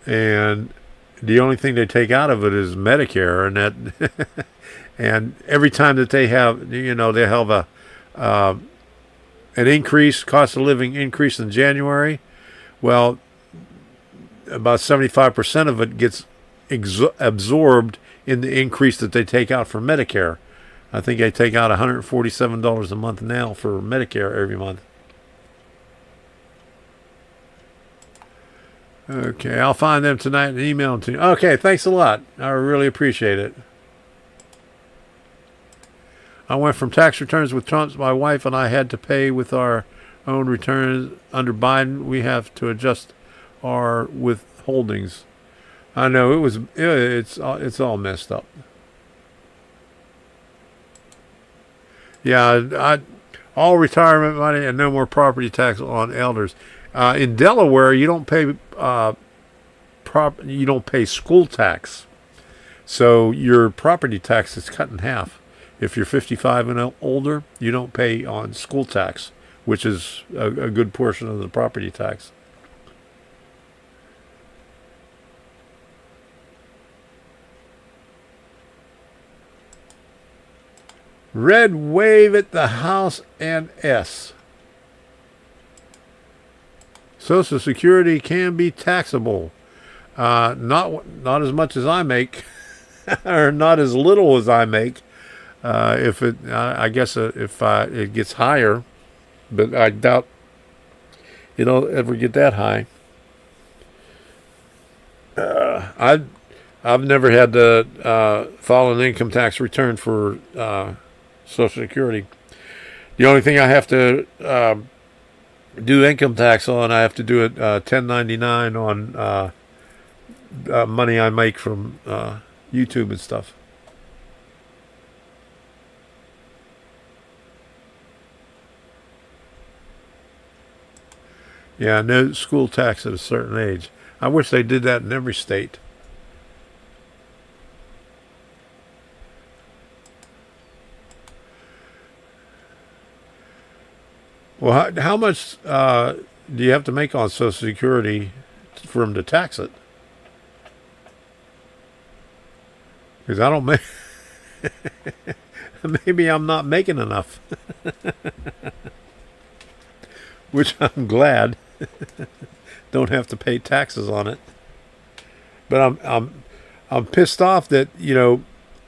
And the only thing they take out of it is Medicare, and that, and every time that they have, you know, they have an increase, cost of living increase in January. Well, about 75% of it gets absorbed in the increase that they take out for Medicare. I think they take out $147 a month now for Medicare every month. Okay, I'll find them tonight and email them to you. Okay, thanks a lot. I really appreciate it. I went from tax returns with Trump's. My wife and I had to pay with our own returns. Under Biden, we have to adjust our withholdings. I know it's all messed up. Yeah, all retirement money and no more property tax on elders. In Delaware, you don't pay school tax, so your property tax is cut in half. If you're 55 and older, you don't pay on school tax, which is a good portion of the property tax. Red wave at the house and S. Social Security can be taxable. Not as much as I make, or not as little as I make. If it, I guess if it gets higher, but I doubt it'll ever get that high. I've never had to file an income tax return for Social Security. The only thing I have to do income tax on, I have to do it 1099 on money I make from YouTube and stuff. Yeah, no school tax at a certain age. I wish they did that in every state. Well, how much do you have to make on Social Security for them to tax it? Because I don't make... Maybe I'm not making enough. Which I'm glad. Don't have to pay taxes on it. But I'm pissed off that, you know,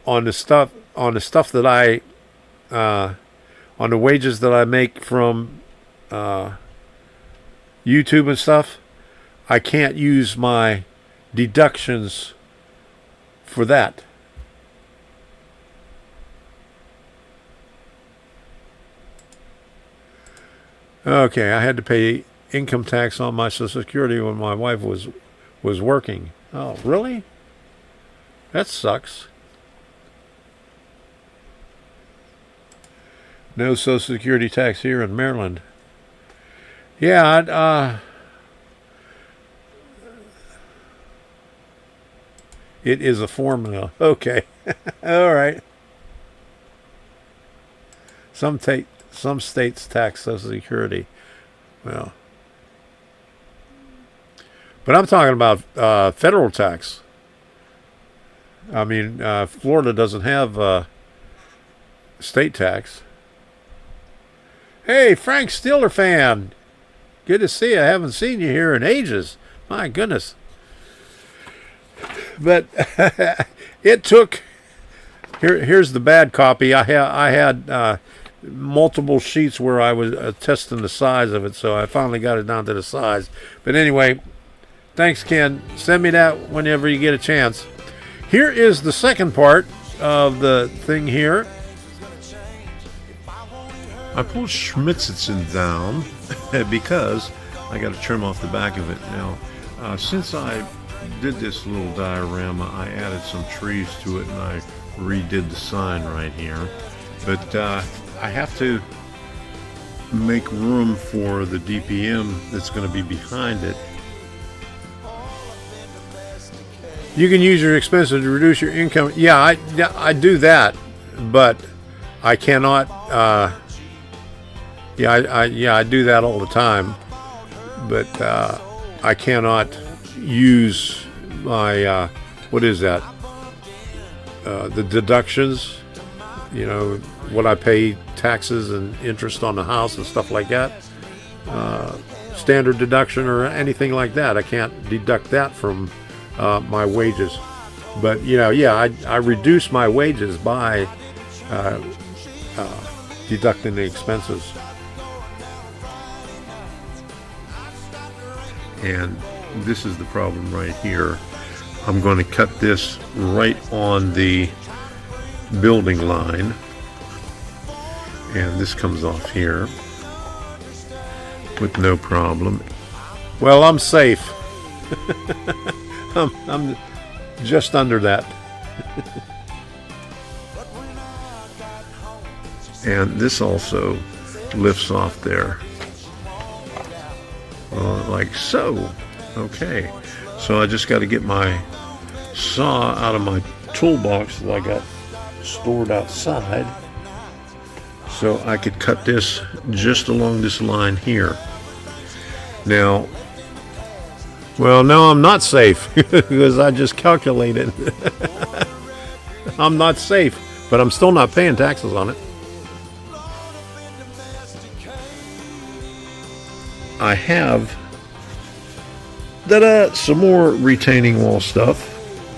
on the stuff that I on the wages that I make from YouTube and stuff, I can't use my deductions for that. Okay, I had to pay income tax on my Social Security when my wife was working. Oh, really? That sucks. No Social Security tax here in Maryland. Yeah, it is a formula. Okay. All right. Some states tax Social Security. Well, but I'm talking about federal tax. I mean, Florida doesn't have state tax. Hey, Frank Steeler fan. Good to see you. I haven't seen you here in ages. My goodness. But it took... Here's the bad copy. I had multiple sheets where I was testing the size of it, so I finally got it down to the size. But anyway, thanks, Ken. Send me that whenever you get a chance. Here is the second part of the thing here. I pulled Schmitzitson down because I got to trim off the back of it. Now, since I did this little diorama, I added some trees to it and I redid the sign right here. But I have to make room for the DPM that's going to be behind it. You can use your expenses to reduce your income. Yeah, I do that, but I cannot. I do that all the time, but I cannot use my what is that? The deductions. You know, what I pay taxes and interest on the house and stuff like that. Standard deduction or anything like that. I can't deduct that from my wages. But, you know, yeah, I reduce my wages by deducting the expenses. And this is the problem right here. I'm going to cut this right on the building line, and this comes off here with no problem. Well, I'm safe. I'm just under that. And this also lifts off there, like so. Okay, so I just got to get my saw out of my toolbox that I got stored outside, so I could cut this just along this line here. Now, well, no, I'm not safe because I just calculated. I'm not safe, but I'm still not paying taxes on it. I have some more retaining wall stuff.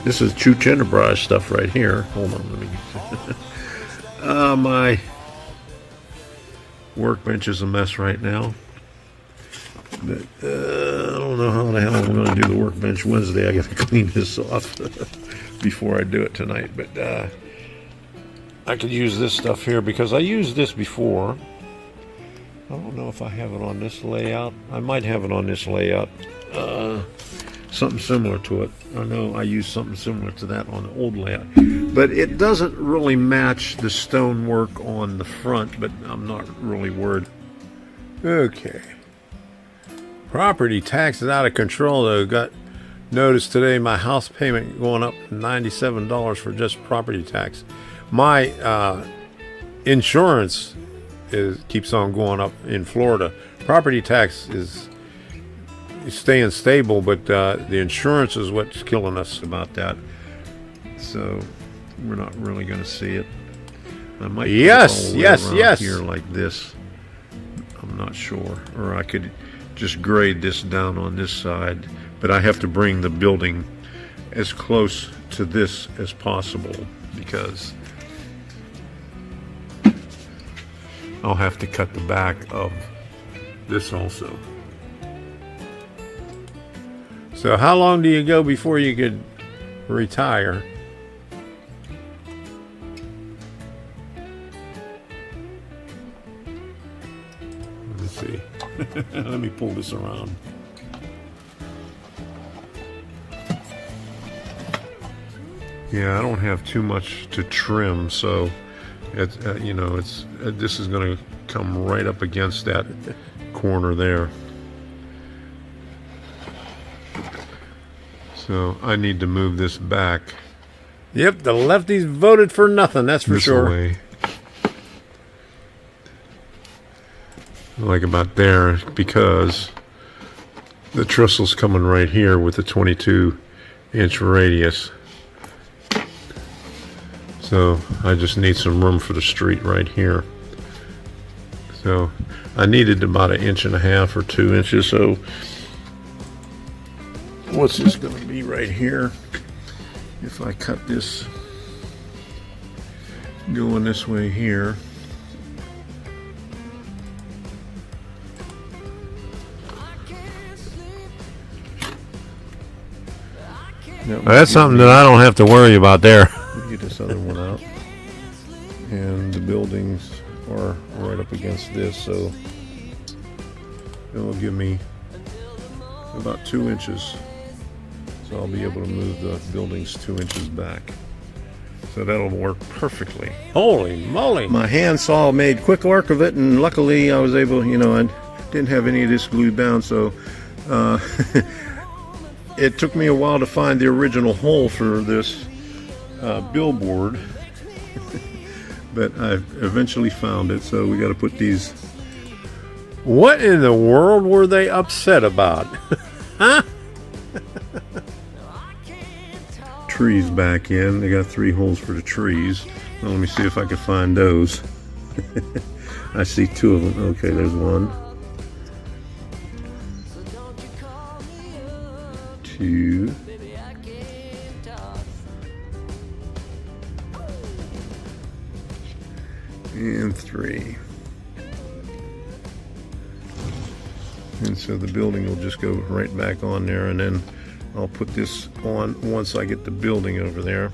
This is Chooch Enterprise stuff right here. Hold on, let me get my workbench is a mess right now. But I don't know how the hell I'm going to do the workbench Wednesday. I got to clean this off before I do it tonight. But I could use this stuff here because I used this before. I don't know if I have it on this layout. I might have it on this layout. Something similar to it. I know I used something similar to that on the old layout. But it doesn't really match the stonework on the front, but I'm not really worried. Okay. Property tax is out of control though. Got notice today my house payment going up $97 for just property tax. My insurance keeps on going up in Florida. Property tax is staying stable, but the insurance is what's killing us about that. So we're not really going to see it. I might put it all the way around here like this. I'm not sure. Or I could just grade this down on this side, but I have to bring the building as close to this as possible because I'll have to cut the back of this also. So how long do you go before you could retire? Let's see. Let me pull this around. Yeah, I don't have too much to trim, so it's this is going to come right up against that corner there. So I need to move this back. Yep, the lefties voted for nothing, that's for sure. Way. Like about there, because the trestle's coming right here with the 22-inch radius. So I just need some room for the street right here. So I needed about 1.5 inches or 2 inches. So what's this going to be right here? If I cut this going this way here. That's something that I don't have to worry about there. Get this other one out. And the buildings are right up against this, so it'll give me about 2 inches. So I'll be able to move the buildings 2 inches back. So that'll work perfectly. Holy moly! My handsaw made quick work of it, and luckily I was able, I didn't have any of this glued down, so it took me a while to find the original hole for this billboard. But I eventually found it, so we got to put these. What in the world were they upset about? Huh? Trees back in. They got 3 holes for the trees. Now, let me see if I can find those. I see 2 of them. Okay, there's one. 2. And 3. And so the building will just go right back on there, and then I'll put this on once I get the building over there.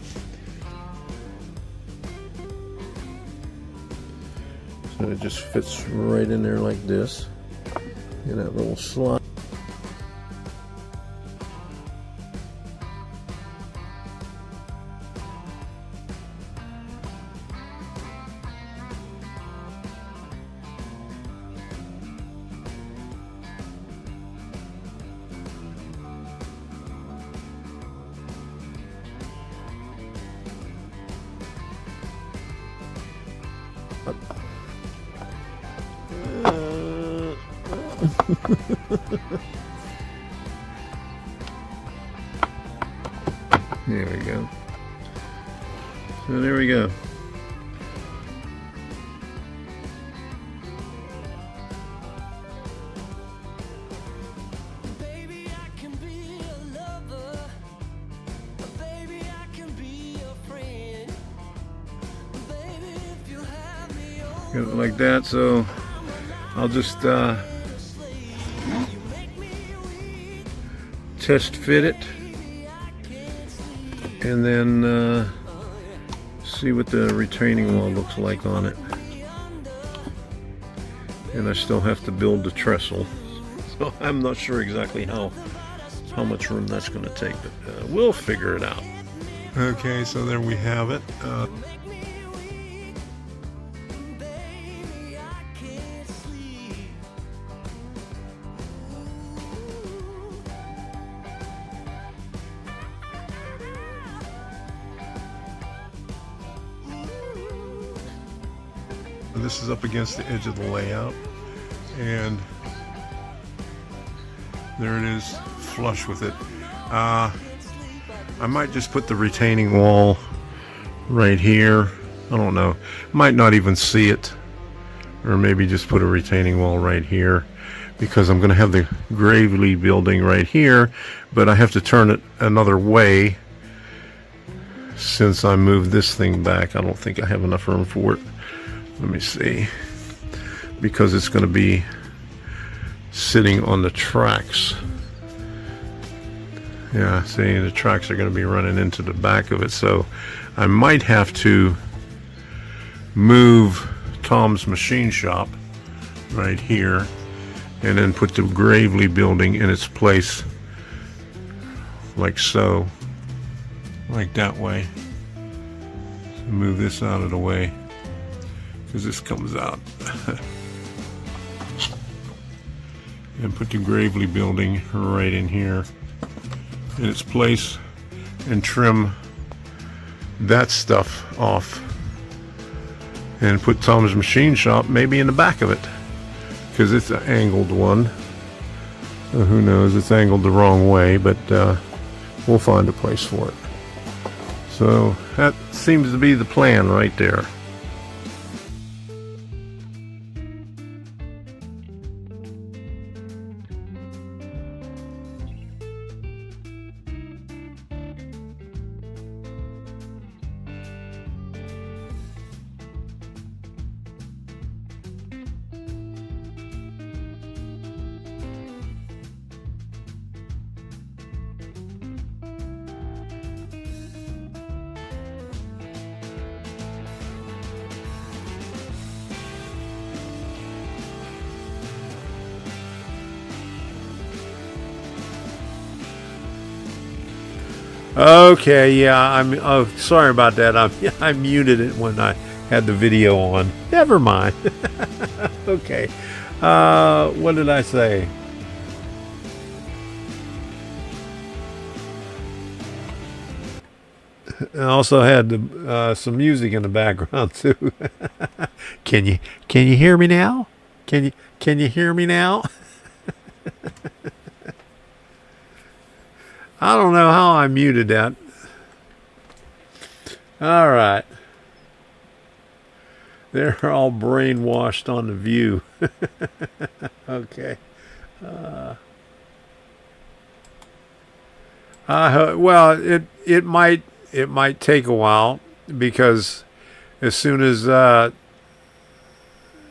So it just fits right in there like this in that little slot. There we go. So there we go. Got it like that, so I'll just test fit it and then see what the retaining wall looks like on it. And I still have to build the trestle, so I'm not sure exactly how much room that's going to take, but we'll figure it out. Okay, so there we have it. This is up against the edge of the layout, and there it is, flush with it. I might just put the retaining wall right here. I don't know, might not even see it, or maybe just put a retaining wall right here, because I'm going to have the Gravely building right here, but I have to turn it another way since I moved this thing back. I don't think I have enough room for it. Let me see, because it's going to be sitting on the tracks. Yeah, see, the tracks are going to be running into the back of it, so I might have to move Tom's machine shop right here and then put the Gravely building in its place like so, like that way. So move this out of the way, because this comes out. And put the Gravely building right in here in its place, and trim that stuff off, and put Tom's machine shop maybe in the back of it, because it's an angled one. Who knows, it's angled the wrong way, but we'll find a place for it. So that seems to be the plan right there. Okay, yeah, oh, sorry about that. I muted it when I had the video on. Never mind. Okay. What did I say? I also had some music in the background too. Can you hear me now? Can you hear me now? I don't know how I muted that. All right. They're all brainwashed on the view. Okay. Well, it might take a while, because as soon as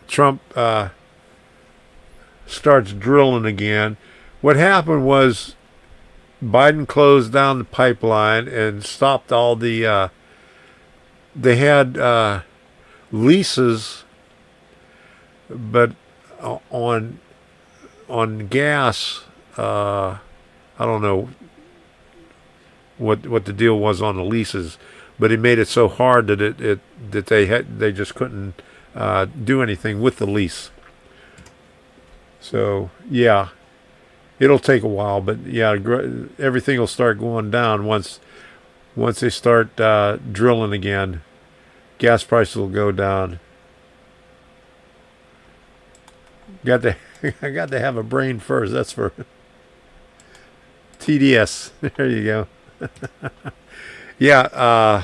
Trump starts drilling again, what happened was Biden closed down the pipeline and stopped all the they had leases, but on gas, I don't know what the deal was on the leases, but it made it so hard that they just couldn't do anything with the lease. So yeah, it'll take a while, but yeah, everything will start going down once they start drilling again. Gas prices will go down. I got to have a brain first. That's for TDS. There you go. Yeah.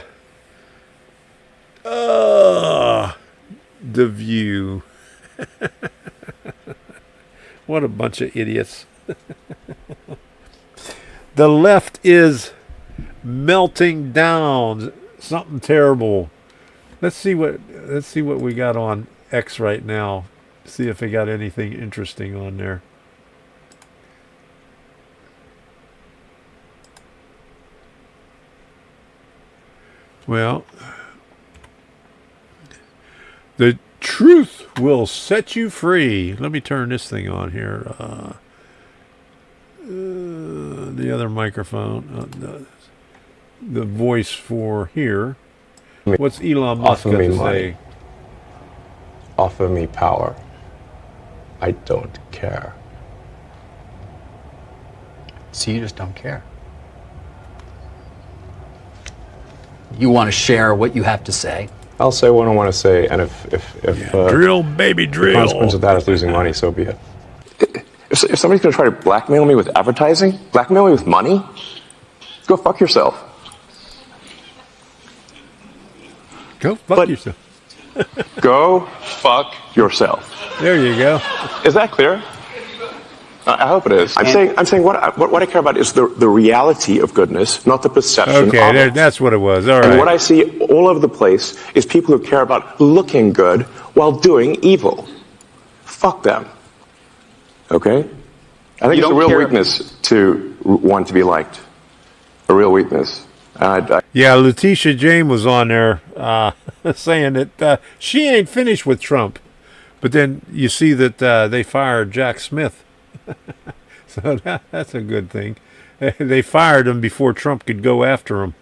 The View. What a bunch of idiots. The left is melting down. Something terrible. Let's see what we got on X right now. See if they got anything interesting on there. Well, the truth will set you free. Let me turn this thing on here. The other microphone. The voice for here. What's Elon Musk got to say? Offer me power. I don't care. So you just don't care. You want to share what you have to say. I'll say what I want to say, and if drill, baby, drill. The consequence of that is losing money, so be it. If somebody's going to try to blackmail me with advertising, blackmail me with money, go fuck yourself. Go fuck yourself. Go fuck yourself. There you go. Is that clear? I hope it is. I'm saying what I care about is the reality of goodness, not the perception of it. That's what it was. All right. And what I see all over the place is people who care about looking good while doing evil. Fuck them. Okay? I think it's a real weakness to want to be liked. A real weakness. Yeah, Letitia James was on there saying that she ain't finished with Trump. But then you see that they fired Jack Smith. So that's a good thing. They fired him before Trump could go after him.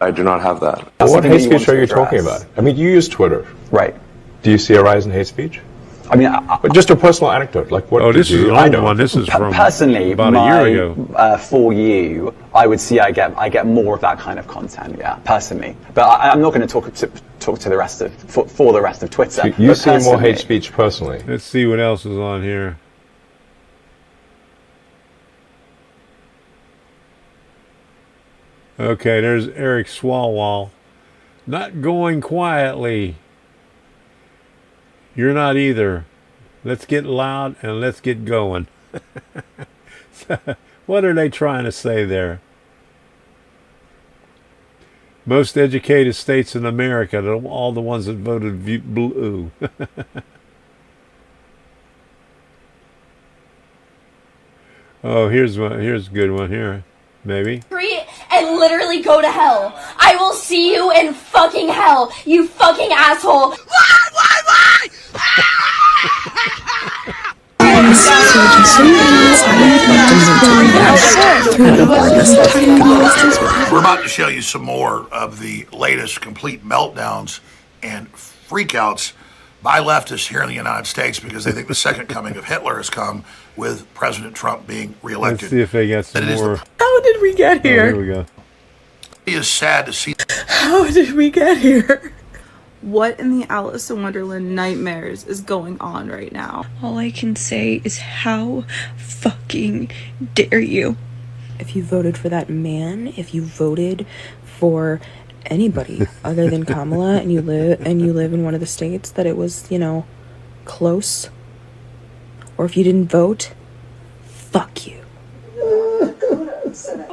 I do not have that. What hate speech are you talking about? I mean, you use Twitter. Right. Do you see a rise in hate speech? I mean, But just a personal anecdote, like what? Oh, this is an old one. This is from personally, about a year ago. For you, I would see I get more of that kind of content. Yeah, personally, but I'm not going to talk to the rest of for the rest of Twitter. So you see more hate speech personally. Let's see what else is on here. Okay, there's Eric Swalwell. Not going quietly. You're not either. Let's get loud and let's get going. What are they trying to say there? Most educated states in America, all the ones that voted blue. Oh, here's a good one here. Maybe. And literally go to hell. I will see you in fucking hell, you fucking asshole. Why? We're about to show you some more of the latest complete meltdowns and freakouts by leftists here in the United States because they think the second coming of Hitler has come with President Trump being reelected. Let's see if they get some more. How did we get here? Oh, here we go. It is sad to see. How did we get here? What in the Alice in Wonderland nightmares is going on right now? All I can say is how fucking dare you. If you voted for that man, if you voted for anybody other than Kamala and you live in one of the states that it was, close, or if you didn't vote, fuck you.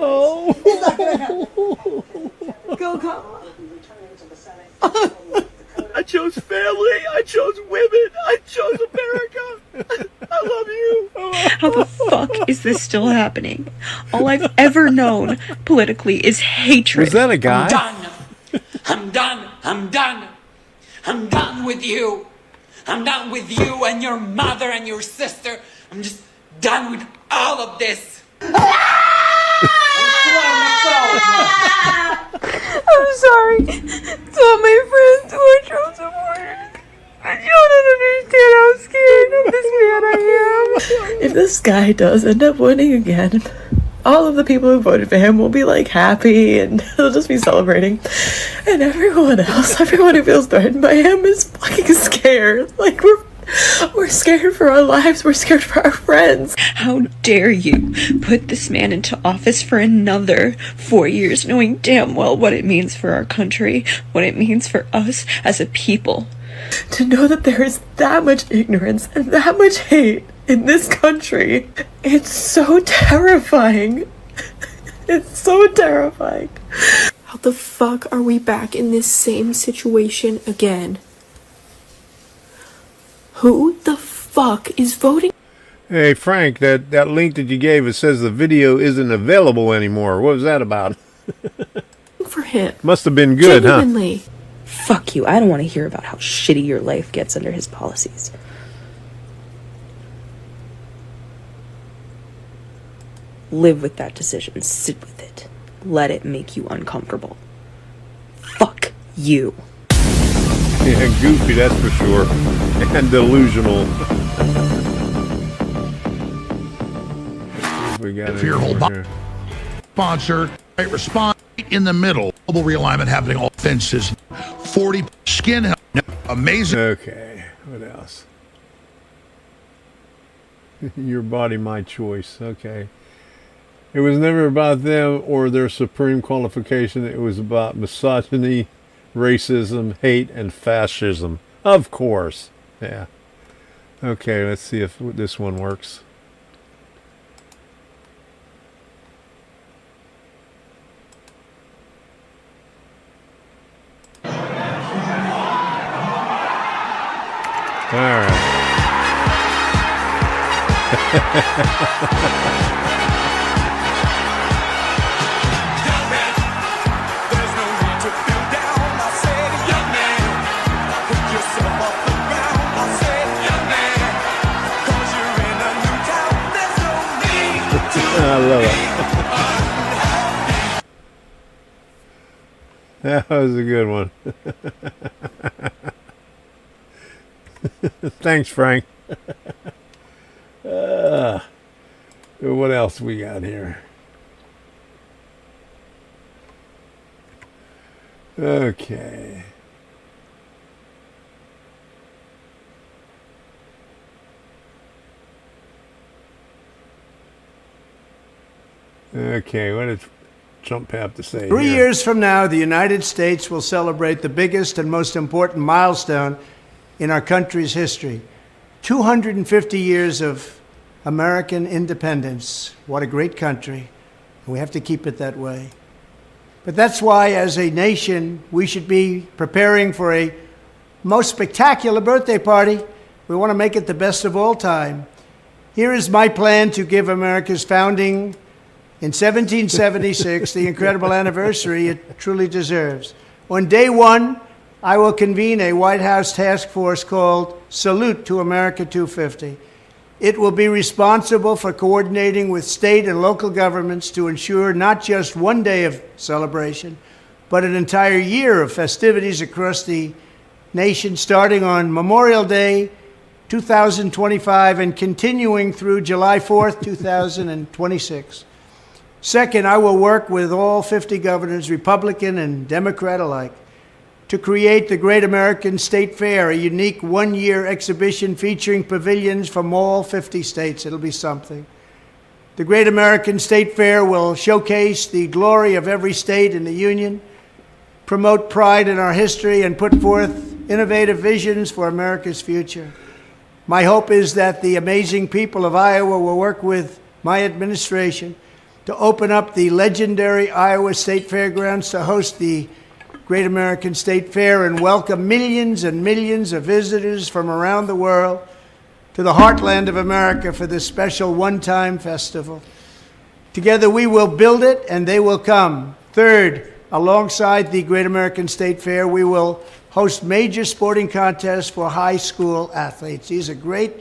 Oh. Go Kamala. I chose family. I chose women. I chose America. I love you. How the fuck is this still happening? All I've ever known politically is hatred. Was that a guy? I'm done with you. I'm done with you and your mother and your sister. I'm just done with all of this. I'm sorry to all my friends who are Trump supporters. But you don't understand how scared of this man I am. If this guy does end up winning again, all of the people who voted for him will be happy and they'll just be celebrating. And everyone else, everyone who feels threatened by him is fucking scared. We're scared for our lives. We're scared for our friends. How dare you put this man into office for another 4 years, knowing damn well what it means for our country, what it means for us as a people. To know that there is that much ignorance and that much hate in this country, it's so terrifying. It's so terrifying. How the fuck are we back in this same situation again? Who the fuck is voting? Hey, Frank, that link that you gave, it says the video isn't available anymore. What was that about? For him? Must have been good, Genuinely. huh? Fuck you. I don't want to hear about how shitty your life gets under his policies. Live with that decision. Sit with it. Let it make you uncomfortable. Fuck you. Yeah, goofy, that's for sure. And delusional. We got Fearful sponsor, right response in the middle. Global realignment happening all fences. 40 skin health. Amazing. Okay, what else? Your body, my choice. Okay. It was never about them or their supreme qualification. It was about misogyny, racism, hate, and fascism. Of course. Yeah. Okay, let's see if this one works. All right. I love it. That was a good one. Thanks, Frank. What else we got here? Okay. Okay, what did Trump have to say? 3 years from now, the United States will celebrate the biggest and most important milestone in our country's history. 250 years of American independence. What a great country. We have to keep it that way. But that's why, as a nation, we should be preparing for a most spectacular birthday party. We want to make it the best of all time. Here is my plan to give America's founding in 1776 the incredible anniversary it truly deserves. On day one, I will convene a White House task force called Salute to America 250. It will be responsible for coordinating with state and local governments to ensure not just one day of celebration, but an entire year of festivities across the nation, starting on Memorial Day 2025 and continuing through July 4th, 2026. Second, I will work with all 50 governors, Republican and Democrat alike, to create the Great American State Fair, a unique one-year exhibition featuring pavilions from all 50 states. It'll be something. The Great American State Fair will showcase the glory of every state in the Union, promote pride in our history, and put forth innovative visions for America's future. My hope is that the amazing people of Iowa will work with my administration to open up the legendary Iowa State Fairgrounds to host the Great American State Fair and welcome millions and millions of visitors from around the world to the heartland of America for this special one-time festival. Together we will build it and they will come. Third, alongside the Great American State Fair, we will host major sporting contests for high school athletes. These are great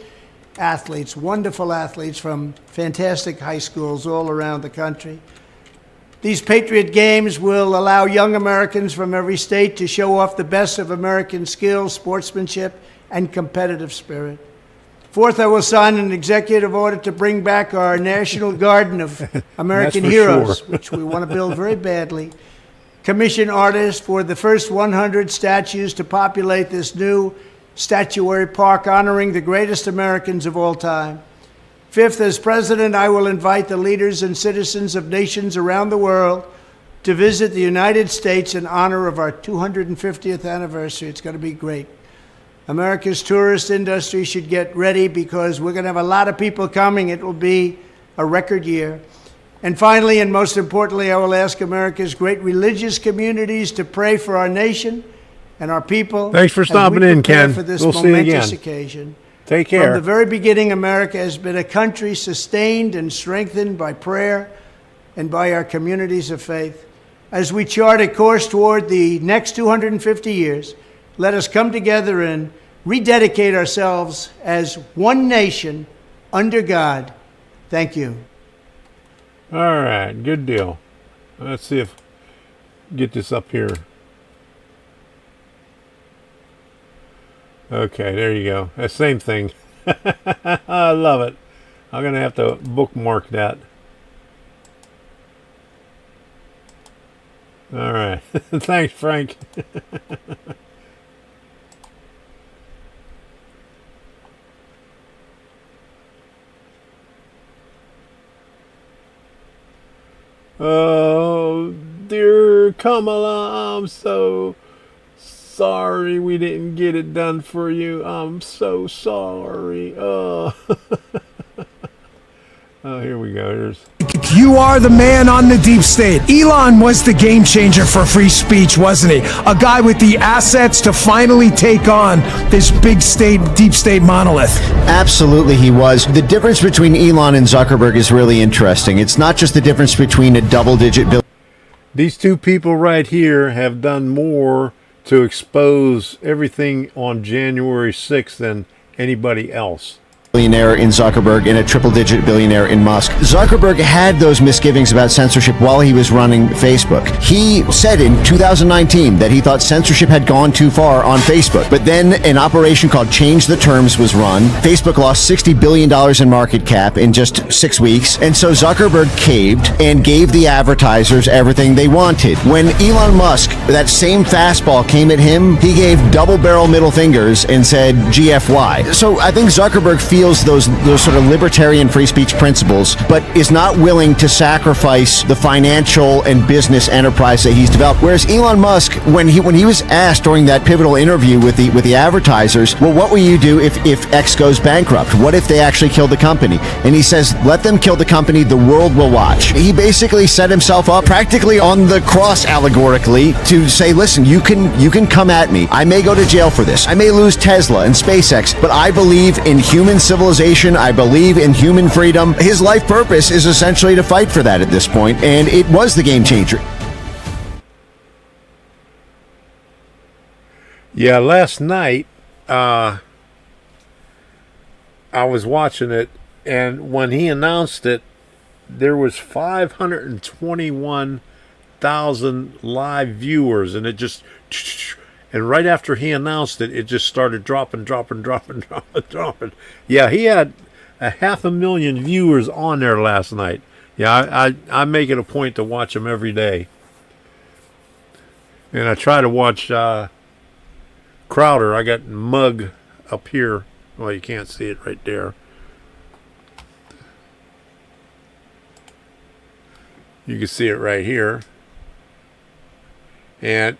athletes, wonderful athletes from fantastic high schools all around the country. These Patriot Games will allow young Americans from every state to show off the best of American skills, sportsmanship, and competitive spirit. Fourth, I will sign an executive order to bring back our National Garden of American Heroes, sure. which we want to build very badly. Commission artists for the first 100 statues to populate this new statuary park honoring the greatest Americans of all time. Fifth, as president, I will invite the leaders and citizens of nations around the world to visit the United States in honor of our 250th anniversary. It's going to be great. America's tourist industry should get ready because we're going to have a lot of people coming. It will be a record year. And finally, and most importantly, I will ask America's great religious communities to pray for our nation and our people. Thanks for stopping in, Ken. For this We'll see you momentous again. occasion. Take care. From the very beginning, America has been a country sustained and strengthened by prayer and by our communities of faith. As we chart a course toward the next 250 years, let us come together and rededicate ourselves as one nation under God. Thank you. All right, good deal. Let's see if get this up here. Okay, there you go. That same thing. I love it. I'm gonna have to bookmark that. All right. Thanks, Frank. Oh, dear Kamala, I'm so sorry we didn't get it done for you. I'm so sorry. Oh, oh, here we go. Here's. You are the man on the deep state. Elon was the game changer for free speech, wasn't he? A guy with the assets to finally take on this big state, deep state monolith. Absolutely, he was. The difference between Elon and Zuckerberg is really interesting. It's not just the difference between a double-digit bill. These two people right here have done more to expose everything on January 6th than anybody else. Billionaire in Zuckerberg and a triple-digit billionaire in Musk. Zuckerberg had those misgivings about censorship while he was running Facebook. He said in 2019 that he thought censorship had gone too far on Facebook. But then an operation called Change the Terms was run. Facebook lost $60 billion in market cap in just 6 weeks. And so Zuckerberg caved and gave the advertisers everything they wanted. When Elon Musk, that same fastball came at him, he gave double-barrel middle fingers and said GFY. So I think Zuckerberg feels those sort of libertarian free speech principles, but is not willing to sacrifice the financial and business enterprise that he's developed. Whereas Elon Musk, when he was asked during that pivotal interview with the advertisers, well, what will you do if X goes bankrupt? What if they actually kill the company? And he says, let them kill the company, the world will watch. He basically set himself up practically on the cross allegorically to say, listen, you can come at me. I may go to jail for this. I may lose Tesla and SpaceX, but I believe in human civilization. I believe in human freedom. His life purpose is essentially to fight for that at this point, and it was the game changer. Yeah, last night I was watching it, and when he announced it, there was 521,000 live viewers, and it just, and right after he announced it, it just started dropping. Yeah, he had 500,000 viewers on there last night. Yeah, I make it a point to watch him every day. And I try to watch Crowder. I got Mug up here. Well, you can't see it right there. You can see it right here. And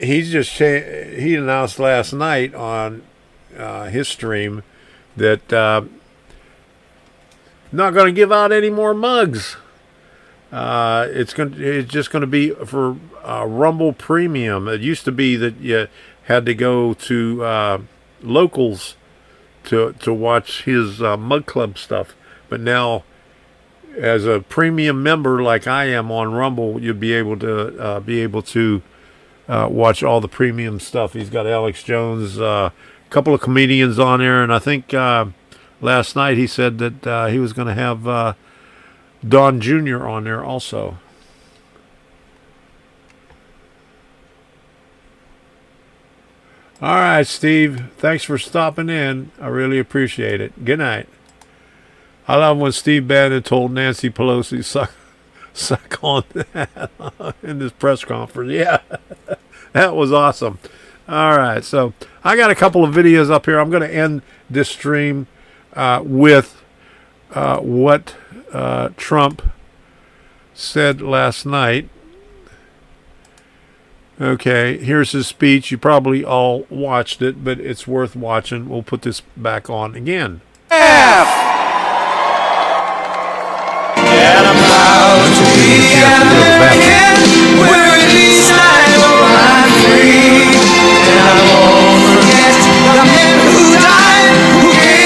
he announced last night on his stream that not going to give out any more mugs. It's just going to be for Rumble Premium. It used to be that you had to go to locals to watch his Mug Club stuff, but now, as a premium member like I am on Rumble, you'll be able to watch all the premium stuff. He's got Alex Jones, a couple of comedians on there, and I think last night he said that he was going to have Don Jr. on there also. All right, Steve. Thanks for stopping in. I really appreciate it. Good night. I love when Steve Bannon told Nancy Pelosi suck on that in this press conference. Yeah, that was awesome. All right, so I got a couple of videos up here. I'm going to end this stream with what Trump said last night. Okay, here's his speech. You probably all watched it, but it's worth watching. We'll put this back on again. And I'm proud to be American, where at least I know I'm free. And I won't forget the men who died, who gave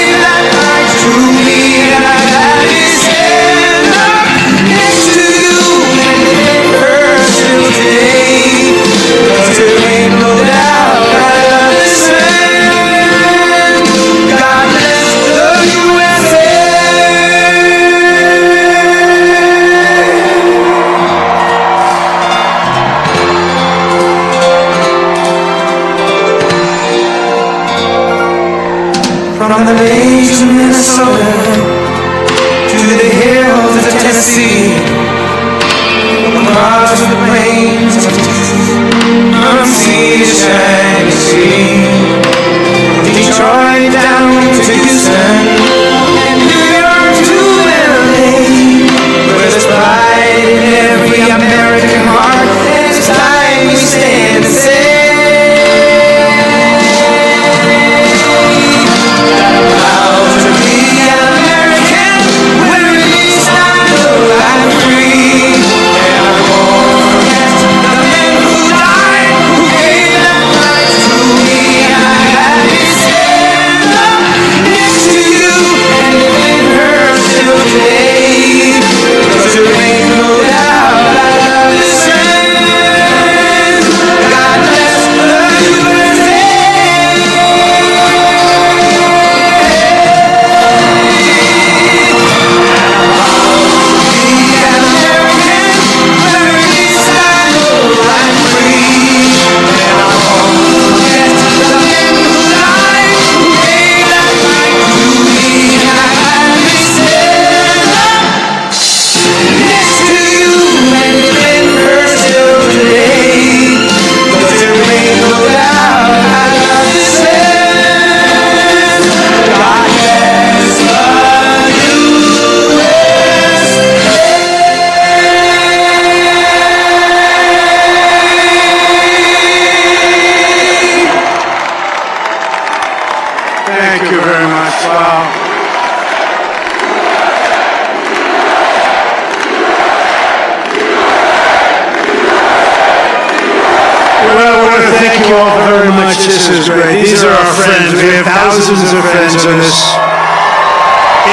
much. This is great. These are our friends. We have thousands of friends on this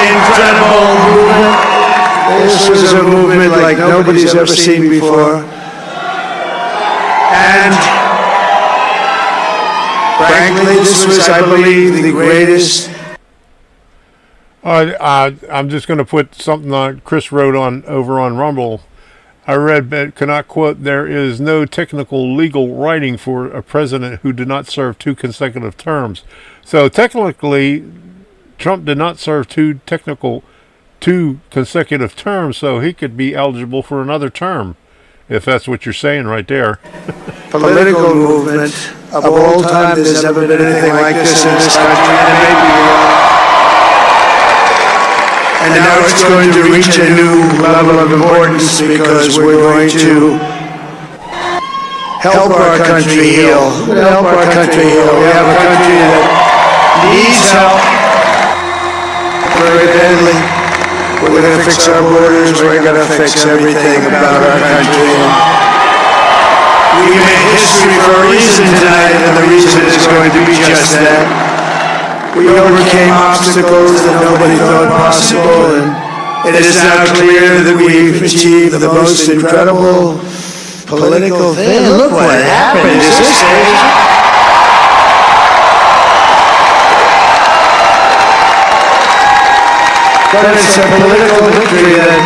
incredible movement. This was a movement like nobody's ever seen before. And frankly, this was, I believe, the greatest. I'm just going to put something on Chris wrote on over on Rumble. I read, but cannot quote, there is no technical legal writing for a president who did not serve 2 consecutive terms. So technically, Trump did not serve 2 consecutive terms, so he could be eligible for another term, if that's what you're saying right there. Political movement of all time. There's never been anything like this in this country, and it may be beyond. And now it's going to reach a new level of importance because we're going to help our country heal. We're going to help our country heal. We have a country that needs help very badly. We're going to fix our borders. We're going to fix everything about our country. We made history for a reason tonight, and the reason is going to be just that. We overcame obstacles that nobody thought possible, and it is now clear that we've achieved the most incredible political thing. Look what happened. Is this crazy? But it's a political victory that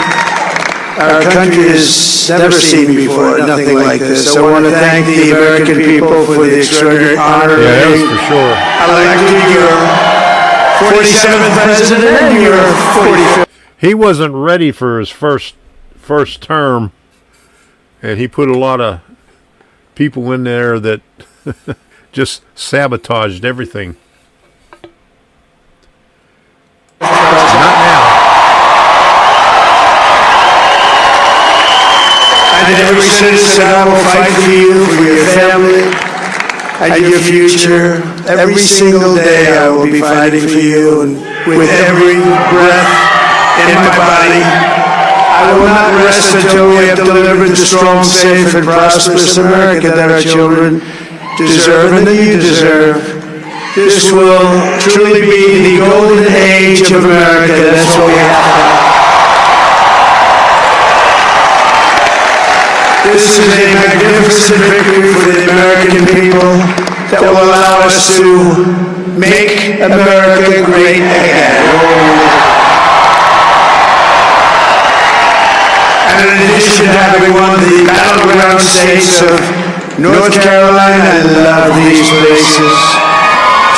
our country has never seen before, nothing like this. So I want to thank the American people for the extraordinary honor of being elected your 47th president and your 45th. He wasn't ready for his first term, and he put a lot of people in there that just sabotaged everything. Not now. And every citizen, I will fight for you, for your family, and your future. Every single day I will be fighting for you, and with every breath in my body, I will not rest until we have delivered the strong, safe, and prosperous America that our children deserve and that you deserve. This will truly be the golden age of America. That's what we have to have. This is a magnificent victory for the American people that will allow us to make America great again. And in addition to having won the battleground states of North Carolina, I love these places,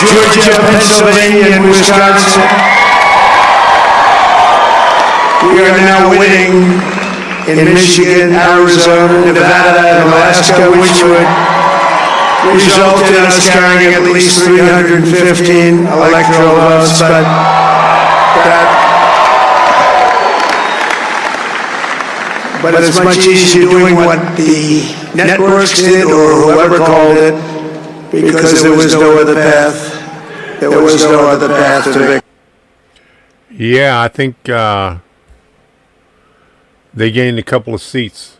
Georgia, Pennsylvania, and Wisconsin, we are now winning in Michigan, Arizona, Nevada, and Alaska, which would result in us carrying at least 315 electoral votes, but it's much easier doing what the networks did or whoever called it, because there was no other path. There was no other path to victory. Yeah, I think they gained a couple of seats.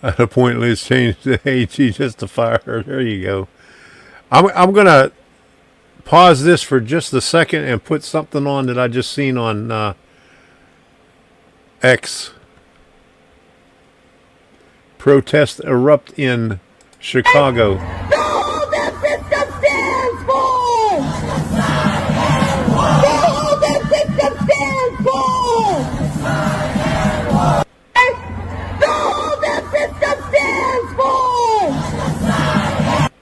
At a point, let's change the AG justifier. There you go. I'm gonna pause this for just a second and put something on that I just seen on X. Protests erupt in Chicago.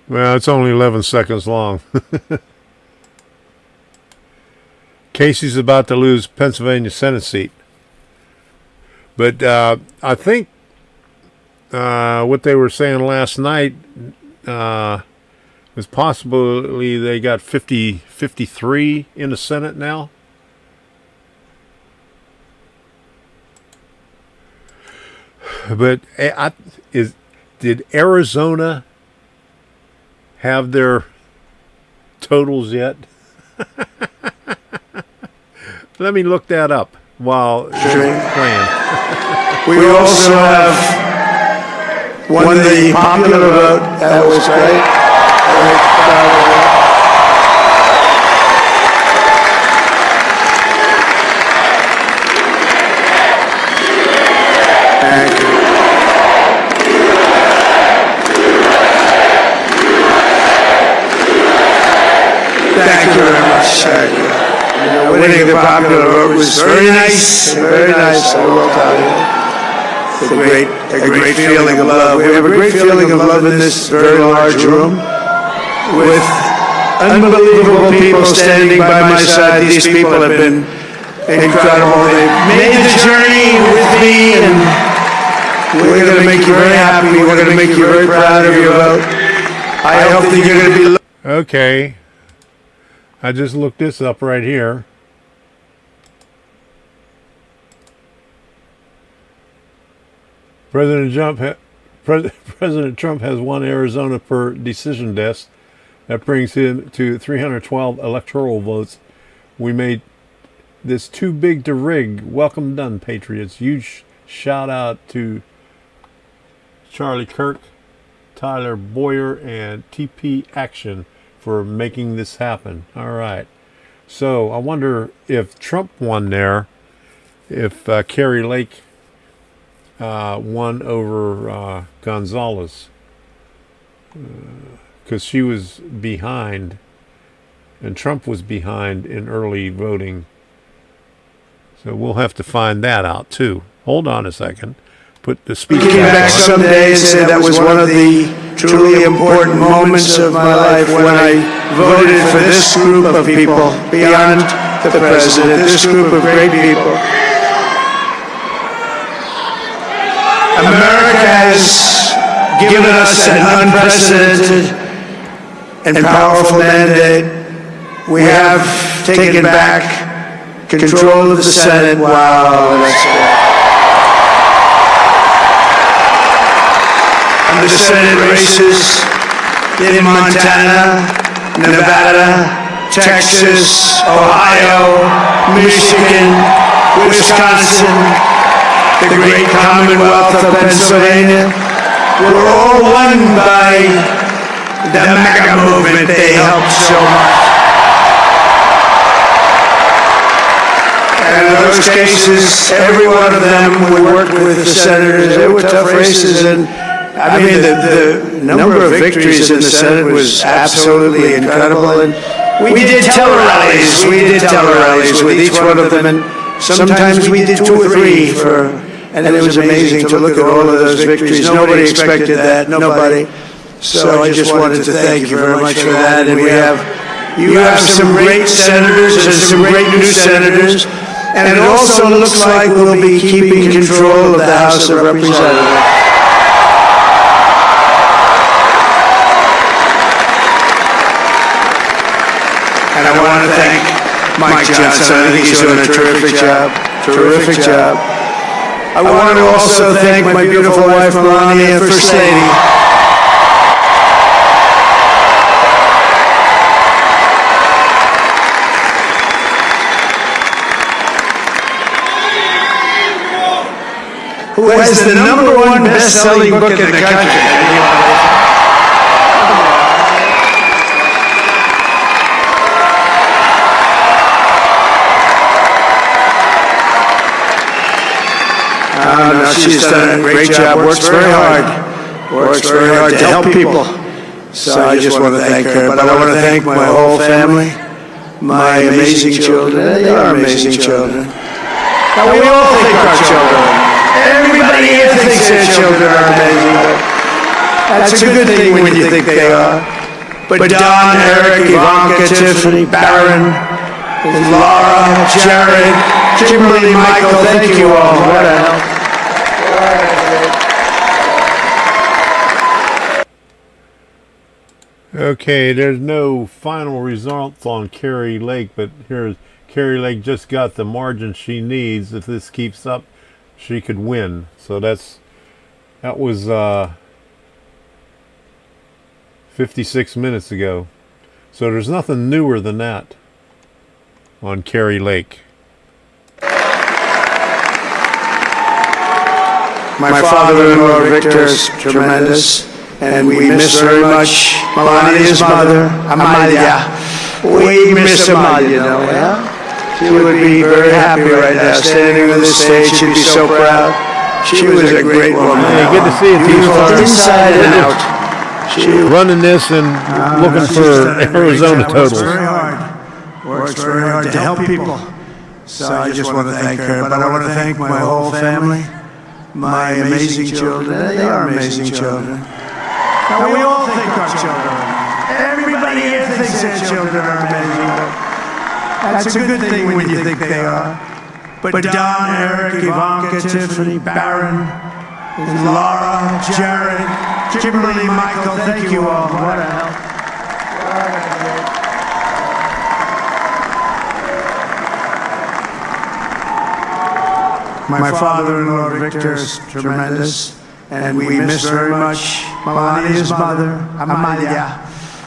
Well, it's only 11 seconds long. Casey's about to lose Pennsylvania Senate seat. But I think what they were saying last night was possibly they got 53 in the Senate now. But did Arizona have their totals yet? Let me look that up. while playing. We also have won the popular vote. That was great. Thank you. Thank you very much. Winning the popular vote was very nice. Very nice, I will tell you. A great feeling of love. We have a great feeling of love in this very large room with unbelievable people standing by my side. These people have been incredible. They've made the journey with me, and we're going to make you very happy. We're going to make you very proud of your vote. I hope that you're going to be... Okay. I just looked this up right here. President Trump has won Arizona per decision desk. That brings him to 312 electoral votes. We made this too big to rig. Welcome done, Patriots. Huge shout out to Charlie Kirk, Tyler Boyer, and TP Action for making this happen. All right. So I wonder if Trump won there, if Carrie Lake won over Gonzalez, because she was behind and Trump was behind in early voting. So we'll have to find that out too. Hold on a second. Put the speaker came back someday and said that was one of the truly important moments of my life when I voted for this group of people beyond the president, this group of great people. America has given us an unprecedented and powerful mandate. We have taken back control of the Senate. Wow, that's good. The Senate races in Montana, Nevada, Texas, Ohio, Michigan, Wisconsin, the great Commonwealth of Pennsylvania were all won by the MAGA movement. They helped so much. And in those cases, every one of them we worked with the senators. They were tough races, and I mean, the number of victories in the Senate was absolutely incredible. And we did teller rallies. We did teller rallies with each one of them, and sometimes we did 2 or 3 and it was amazing to look at all of those victories. Nobody expected that. Nobody. So I just wanted to thank you very much for that. And you have some great senators and some great new senators. And it also looks like we'll be keeping control of the House of Representatives. And I want to thank Mike Johnson. I think he's doing a terrific job. Terrific job. I want to also thank my beautiful wife, Melania, First Lady. Who has the #1 best-selling book in the country. No, she's done a great job, works very hard to help people. So I just want to thank her. But I want to thank my whole family, my amazing children. They are amazing children. Now, we all think our children. Everybody here thinks their children are amazing. That's a good thing when you think they are. But Don, Eric, Ivanka, Tiffany, Barron, Laura, Jared, Kimberly, Michael, thank you all. What a help. Okay, there's no final results on Carrie Lake, but here's Carrie Lake just got the margin she needs. If this keeps up, she could win. So that was 56 minutes ago. So there's nothing newer than that on Carrie Lake. My father-in-law, Victor, is tremendous, and we miss very much Melania's mother, Amalia. We miss Amalia, you know, yeah? She would be very happy right now, standing on this stage. She'd be so proud. She was a great woman. Hey, good to see you, T-Star. Inside and out. Running this and looking for Arizona totals. Works very hard to help people. So I just want to thank her. But I want to thank my whole family, my amazing children. They are amazing children. Now, we all think our children. Everybody here thinks their children are amazing. That's a good thing when you think they are. But Don, Eric, Ivanka, Tiffany, Barron, Laura, Jared, Kimberly, Michael, thank you all. What a help. My father-in-law, Victor, is tremendous, and we miss very much Melania's mother, Amalia.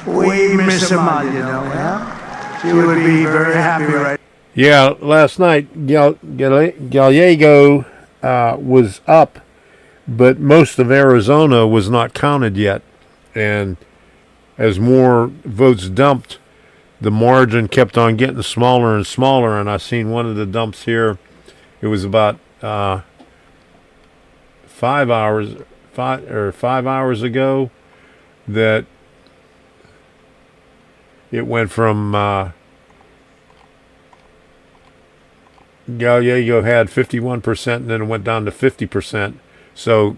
We miss Amalia, you know, yeah? She would be very happy right. Yeah, last night Gallego was up, but most of Arizona was not counted yet. And as more votes dumped, the margin kept on getting smaller and smaller. And I seen one of the dumps here. It was about 5 hours ago that it went from Gallego had 51% and then it went down to 50%. So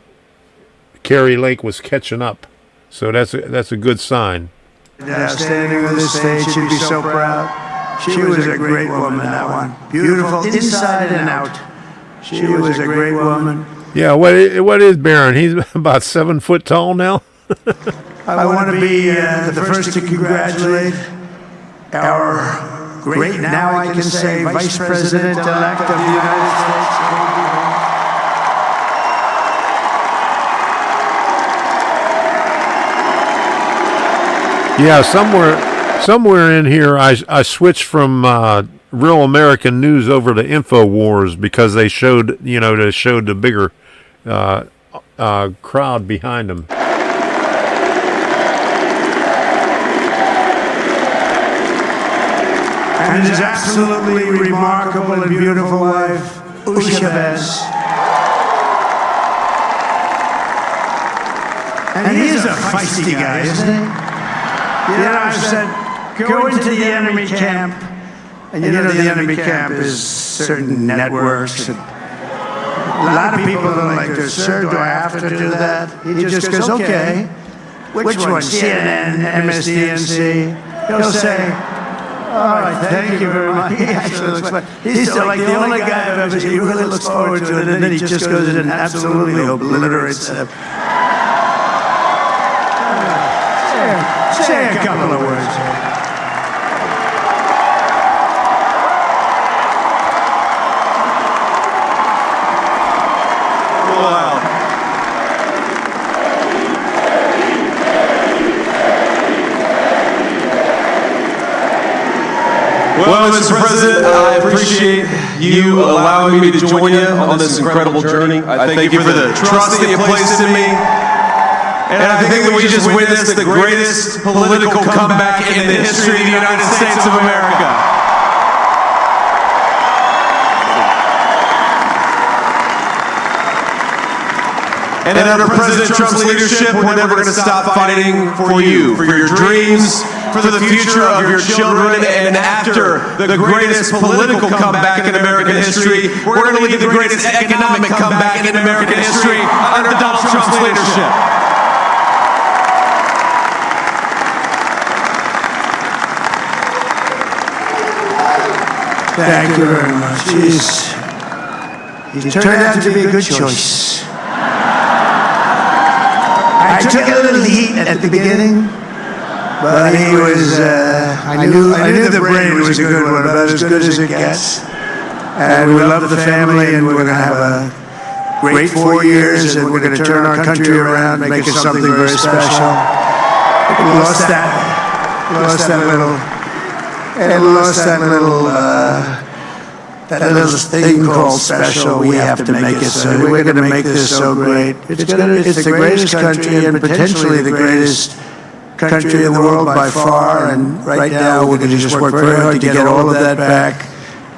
Kerry Lake was catching up. So that's a good sign. Standing on this stage, she'd be so proud. She was a great woman, that one. Beautiful inside and out. She was a great woman. Yeah, what is Barron? He's about 7 foot tall now. I want to be the first to congratulate our great, now I can say, Vice President-elect of the United States. Yeah, somewhere in here, I switched from Real American News over to InfoWars because they showed the bigger crowd behind them. And his absolutely remarkable and beautiful wife, Ushabez. And he is a feisty guy, isn't he? You know, I've said, go into the enemy camp, and you know the enemy camp is certain networks. And a lot of people don't like this. Sir, do I have to do that? He just goes, okay. Which one? CNN, MSDNC? He'll say, all right, thank you very much. He actually looks like he's still like the only guy I've ever seen. He really looks forward to it, and then he just goes in and absolutely obliterates them. Say a couple of words. Well, Mr. President, I appreciate you allowing me to join you on this incredible journey. I thank you for the trust that you placed in me. And I think that we just witnessed the greatest political comeback in the history of the United States of America. And under President Trump's leadership, we're never going to stop fighting for you, for your dreams, for the future of your children, and after the greatest political comeback in American history, we're going to lead the greatest economic comeback in American history under Donald Trump's leadership. Thank you very much. He's turned out to be a good choice. I took a little heat at the beginning, but he was, I knew the brain was a good one, about as good as it gets. And we love the family, and we're going to have a great 4 years, and we're going to turn our country around, make it something very special. We lost that little that little thing called special, we have to make it so. We're going to make this so great. It's the greatest country and potentially the greatest country in the world by far. And right now, we're going to just work very hard to get all of that back.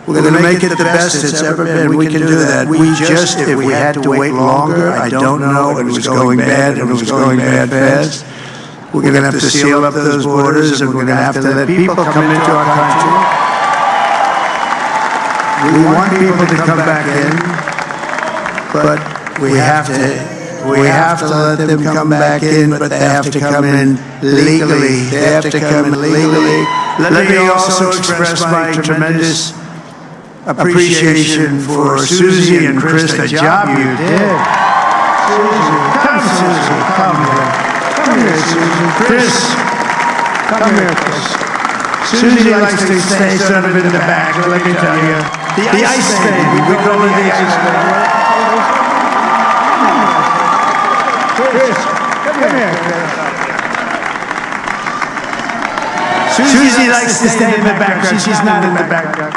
We're going to make it the best it's ever been. We can do that. If we had to wait longer, I don't know. It was going bad, and it was going bad fast. We're going to have to seal up those borders, and we're going to have to let people come into our country. We want people to come back in, but we have to let them come back in, but they have to come in legally. They have to come in legally. Let me also express my tremendous appreciation for Susie and Chris, the job you did. Susie, come here. Come here, Susie. Chris, come here, Chris. Susie likes to stay sort of in the back, let me tell you. The ice thing. We call it the ice thing. Chris, come here, Chris. Susie likes to stay in the background. She's not in the background.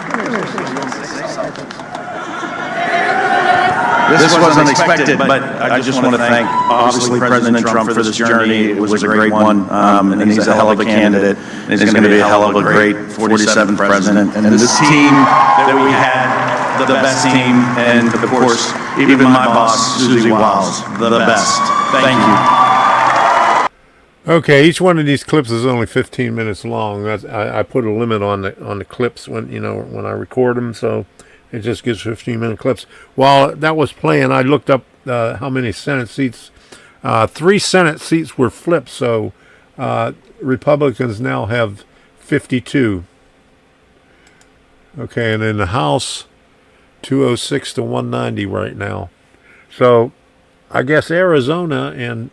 This wasn't expected, but I just want to thank, obviously, President Trump for this journey. It was a great one, and he's a hell of a candidate. And he's going to be a hell of a great 47th president. And this team that we had, the best team, and of course, even my boss, Susie Wiles, the best. Thank you. Okay, each one of these clips is only 15 minutes long. I put a limit on the clips when I record them, so it just gives 15-minute clips. While that was playing, I looked up how many Senate seats. 3 Senate seats were flipped, so Republicans now have 52. Okay, and in the House, 206 to 190 right now. So I guess Arizona and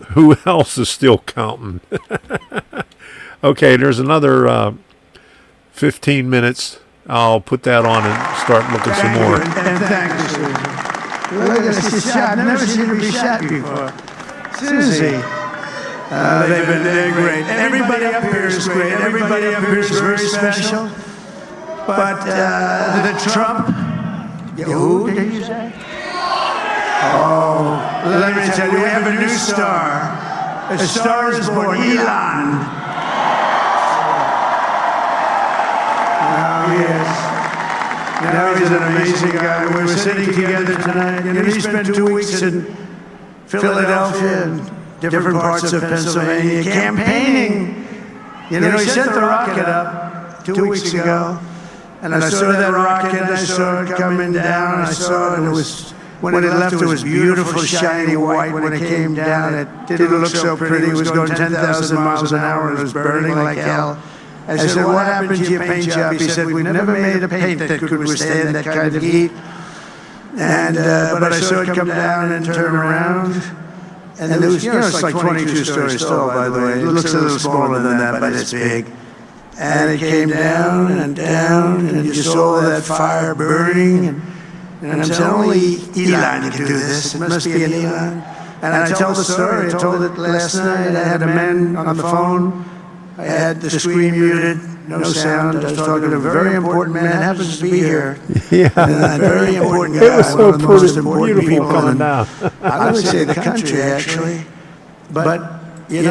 who else is still counting? Okay, there's another 15 minutes. I'll put that on and start looking some more. And thank you, Susie. Look at this shot. I've never seen her be shot before. Susie. They're great. Everybody up here is great. Everybody up here is very special. But the Trump, who did you say? Oh, let me tell you, we have a new star. A star is born, Elon. Now he's an amazing guy. We're sitting together tonight. He spent 2 weeks in Philadelphia and different parts of Pennsylvania campaigning. He sent the rocket up 2 weeks ago, and I saw that rocket, and I saw it coming down, and I saw it, and it was, when it left, it was beautiful, shiny white. When it came down, it didn't look so pretty. It was going 10,000 miles an hour, and it was burning like hell. I said, what happened to your paint job? He said, we've never made a paint that could withstand that kind of heat. And but I saw it come down and turn around. And there was, it's like 22 stories tall, by the way. It looks a little smaller than that, but it's big. And it came down, and you saw that fire burning. And I'm telling only Elon can do this. It must be an Elon. And I tell the story. I told it last night. I had a man on the phone. I had the screen muted, no sound. I was talking to a very important man. Happens to be here. Yeah. A very important guy. It was so one of the most important beautiful people coming in, down. I would say the country, actually. But, I was he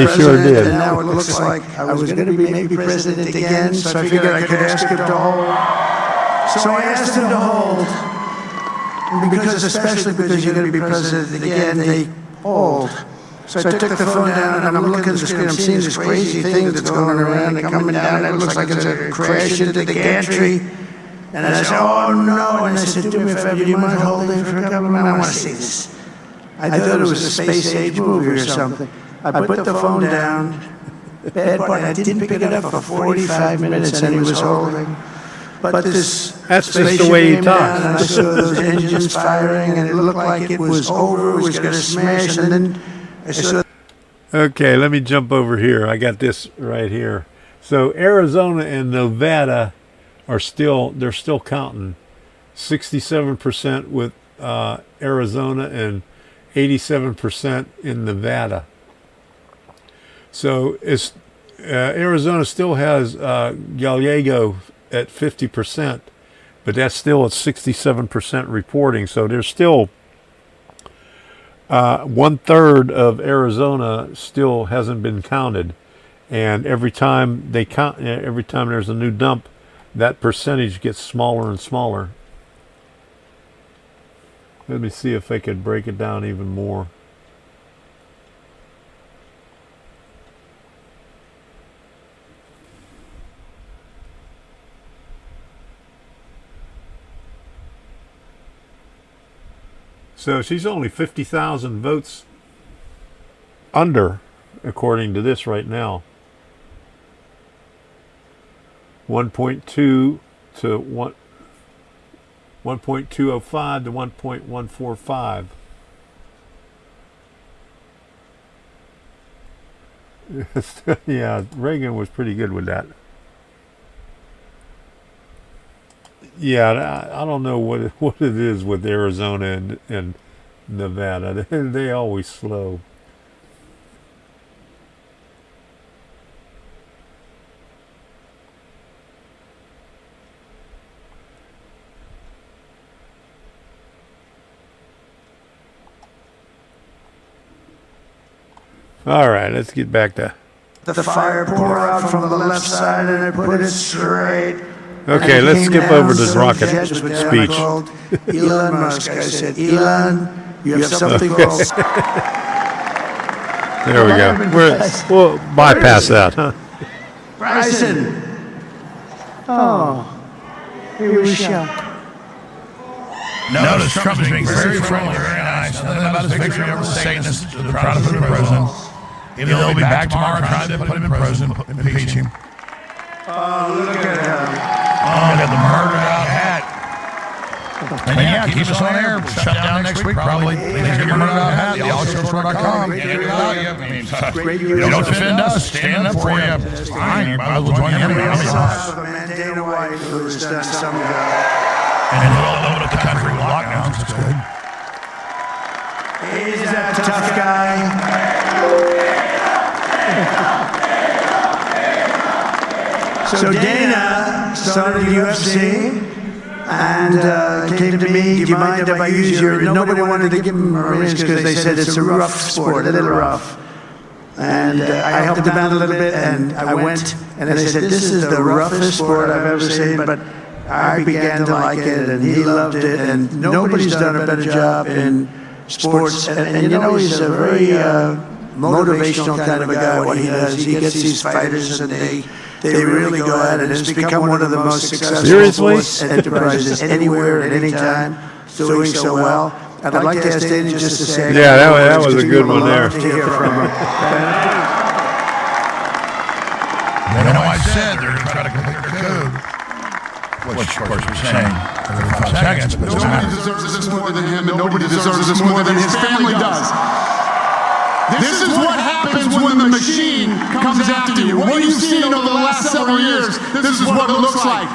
president, sure did. and now it looks like I was going to be maybe president again, so I figured I could ask him to hold. So I asked him to hold. And especially because you're going to be president again, they hold. So I took the phone down, and I'm looking at the screen. I'm seeing this crazy thing that's going around and coming down, and it looks like it's going to crash into the gantry. And I said, oh, no. And I said, do me a favor, do you mind holding for a couple of minutes? I want to see this. I thought it was a space-age movie or something. I put the phone down. Bad part, I didn't pick it up for 45 minutes, and he was holding. But that's just the way you talk. And I saw those engines firing, and it looked like it was over, it was going to smash, and then Okay, let me jump over here. I got this right here. So Arizona and Nevada they're still counting. 67% with Arizona and 87% in Nevada. So Arizona still has Gallego at 50%, but that's still at 67% reporting. So there's still 1/3 of Arizona still hasn't been counted, and every time they count, every time there's a new dump, that percentage gets smaller and smaller. Let me see if I could break it down even more. So she's only 50,000 votes under, according to this right now. 1.2 to 1.205 to 1.145. Yeah, Reagan was pretty good with that. Yeah, I don't know what it is with Arizona and Nevada. They always slow. All right, let's get back to The fire pour out from the left side and I put it straight. Okay, let's skip over this rocket speech. Elon Musk. I said, Elon, you have something called. There we go. We'll bypass that, huh? Bryson. Oh, he was shocked. Notice Trump is being very friendly, very nice. Nothing about his picture ever Satanist, proud of put him in prison. He'll be back tomorrow trying to put him in prison, impeach him. Oh, look at him. Oh, got the murdered out hat. And yeah, keep us on air. Shut down next week, probably. Things get murdered out hat. TheAllShowStore.com. Can't get without you. You don't defend us. Stand up for you. Fine. Might as well join the enemy. Dana White, who's done some good. And we'll open up the country with lockdowns. That's good. He's that tough guy. So Dana started UFC and came to me, do you mind if I use your... Nobody wanted to give him Marines because they said it's a rough sport, a little rough. And I helped him out a little bit and I went and they said, this is the roughest sport I've ever seen, but I began to like it and he loved it and nobody's done a better job in sports. And you know, he's a very motivational kind of a guy, what he does. He gets these fighters and they really go at it. It's become one of the most successful sports enterprises anywhere at any time. It's doing so well. I'd like to ask Dana just to say... Yeah, that was a good one there. You know, I said they're going to try to complete their code. Which, of course, we're saying every 5 seconds. But nobody deserves this more than him, and nobody deserves this more than his family does. This is what happens when the machine comes after you. What you've seen over the last several years, this is what it looks like.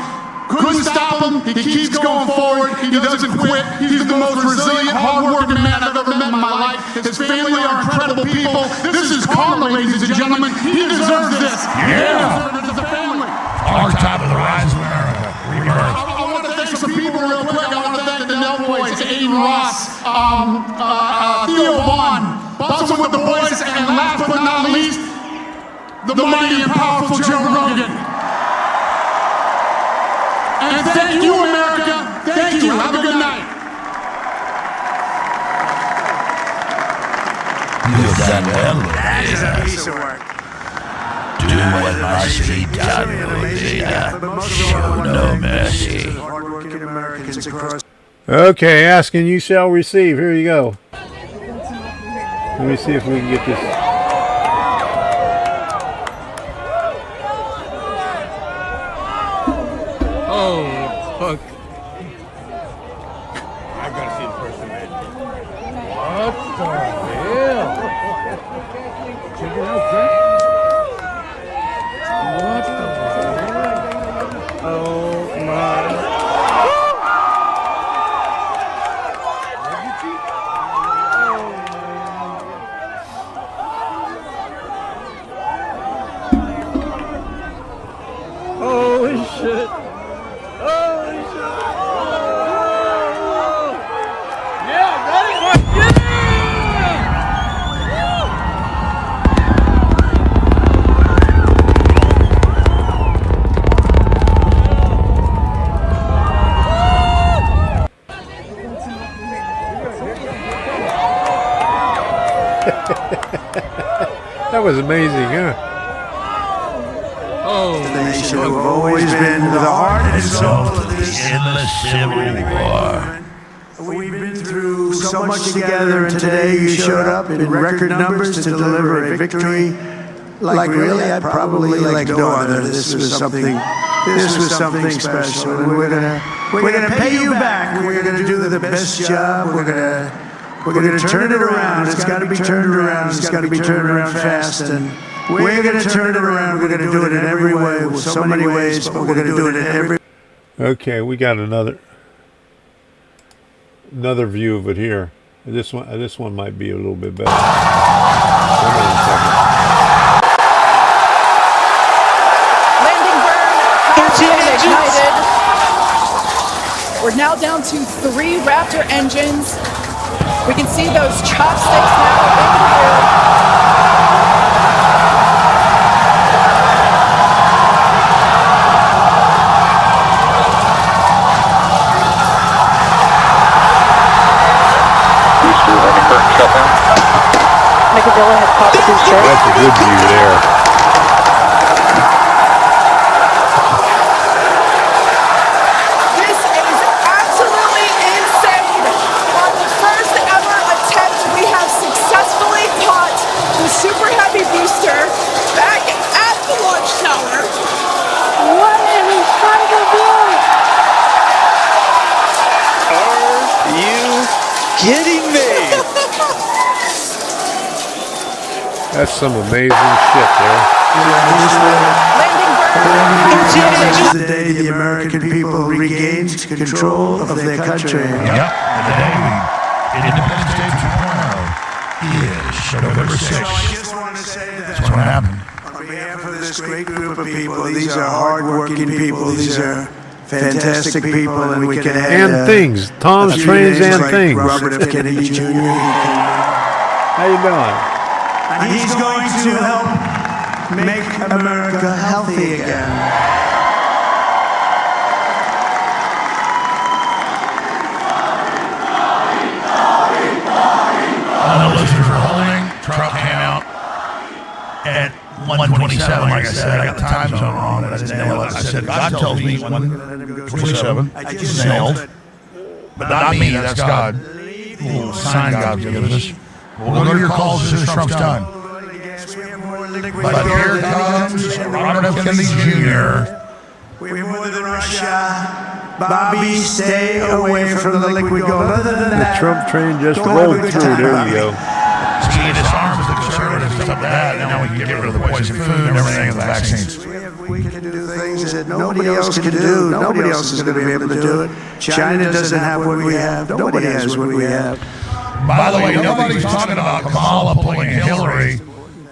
Couldn't stop him. He keeps going forward. He doesn't quit. He's the most resilient, hard-working man I've ever met in my life. His family are incredible people. This is karma, ladies and gentlemen. He deserves this. Yeah. He deserves it as a family. Our top of the rise of America. I want to thank some people real quick. I want to thank the Nell Boys, Aiden Ross, Theo Vaughn, Bustle with the Boys, and last but not least, the mighty and powerful Joe Rogan. And thank you, America. Thank you. Have a good night. You've done well. That's a piece of work. Do what must be done, Leader. Show no mercy. Hardworking Americans across. Okay, ask and you shall receive. Here you go. Let me see if we can get this. Oh, fuck. I gotta see the person, man. What the hell? Check it out, Jack. What the hell? Oh, my. was amazing, huh? Oh, the nation who have always been the heart and soul of this endless Civil War. We've been through so much together, and today you showed up in record numbers to deliver a victory. Like really, I probably like no other. This was something special, and we're gonna pay you back. We're gonna do the best job. We're gonna turn it around. It's got to be turned around. It's got to be turned around fast, and we're gonna turn it around. We're gonna do it in every way, with so many ways, but we're gonna do it in every. Okay, we got another view of it here. This one might be a little bit better. Hold on a second. Ignited. We're now down to 3 Raptor engines. We can see those chopsticks now in the air. Nicodilla has popped his jet. That's a good view there. Super Heavy booster back at the launch tower. What an incredible view! Are you kidding me? That's some amazing shit there. This is the day the American people regained control of their country. Yep, the day Independence Day 2.0 is November 6th. That's what happened. On behalf of this great group of people, these are hard-working people. These are fantastic people, and we can add and things. Tom's Trains and like Things. Robert F. Kennedy Jr. How you doing? And he's going to help make America healthy again. All the listeners are holding. Trump came out at 1:27. Like I said, I got the time zone wrong, but I didn't nail it. I said, God tells me 1:27. I just nailed. But not me, that's God. Little sign God's given us. We'll go to your calls as soon as Trump's done. But here comes Robert F. Kennedy Jr. We're more than Russia. Bobby, stay away from the liquid gold. Other than The Trump train just rolled through. There you go. See, it disarms the conservatives and stuff like that. And now we can get rid of the poison food and everything and the vaccines. We can do things that nobody else can do. Nobody else is going to be able to do it. China doesn't have what we have. Nobody has what we have. By the way, nobody's talking about Kamala pulling Hillary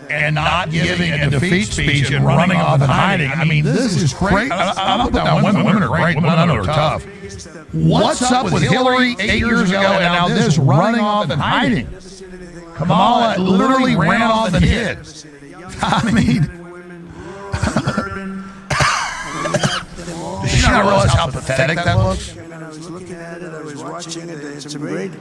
and not giving a defeat speech and running off and hiding. I mean, this is great. I'm put down women. Women are great. Women are tough. What's up with Hillary 8 years ago and now this running off and hiding? Kamala literally ran off and hid. I mean, does she not realize how pathetic that looks? I was looking at it. I was watching it. It's a great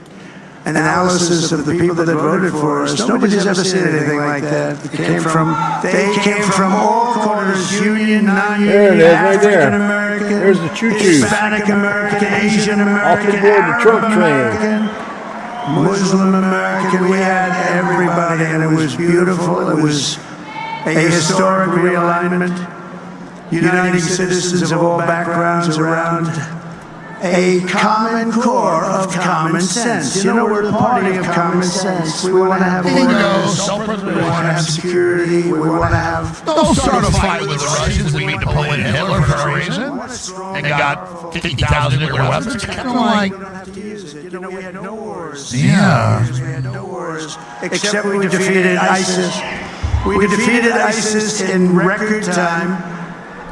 analysis of the people that voted for us. Nobody's ever seen anything like that. They came from all corners, union, non-union, African American, There's the choo-choo. Hispanic American, Asian American, Off aboard the Trump Arab American, Muslim American. We had everybody, and it was beautiful. It was a historic realignment, uniting citizens of all backgrounds around a common core of common sense. You know, we're the party of common sense. We want to have order. We want to have security. We want to have... Don't start a fight with the Russians. We need to pull in Hitler for a reason. And got 50,000 nuclear weapons. It's kind of like... You know, we had no wars. Yeah. We had no wars. Except we defeated ISIS. We defeated ISIS in record time.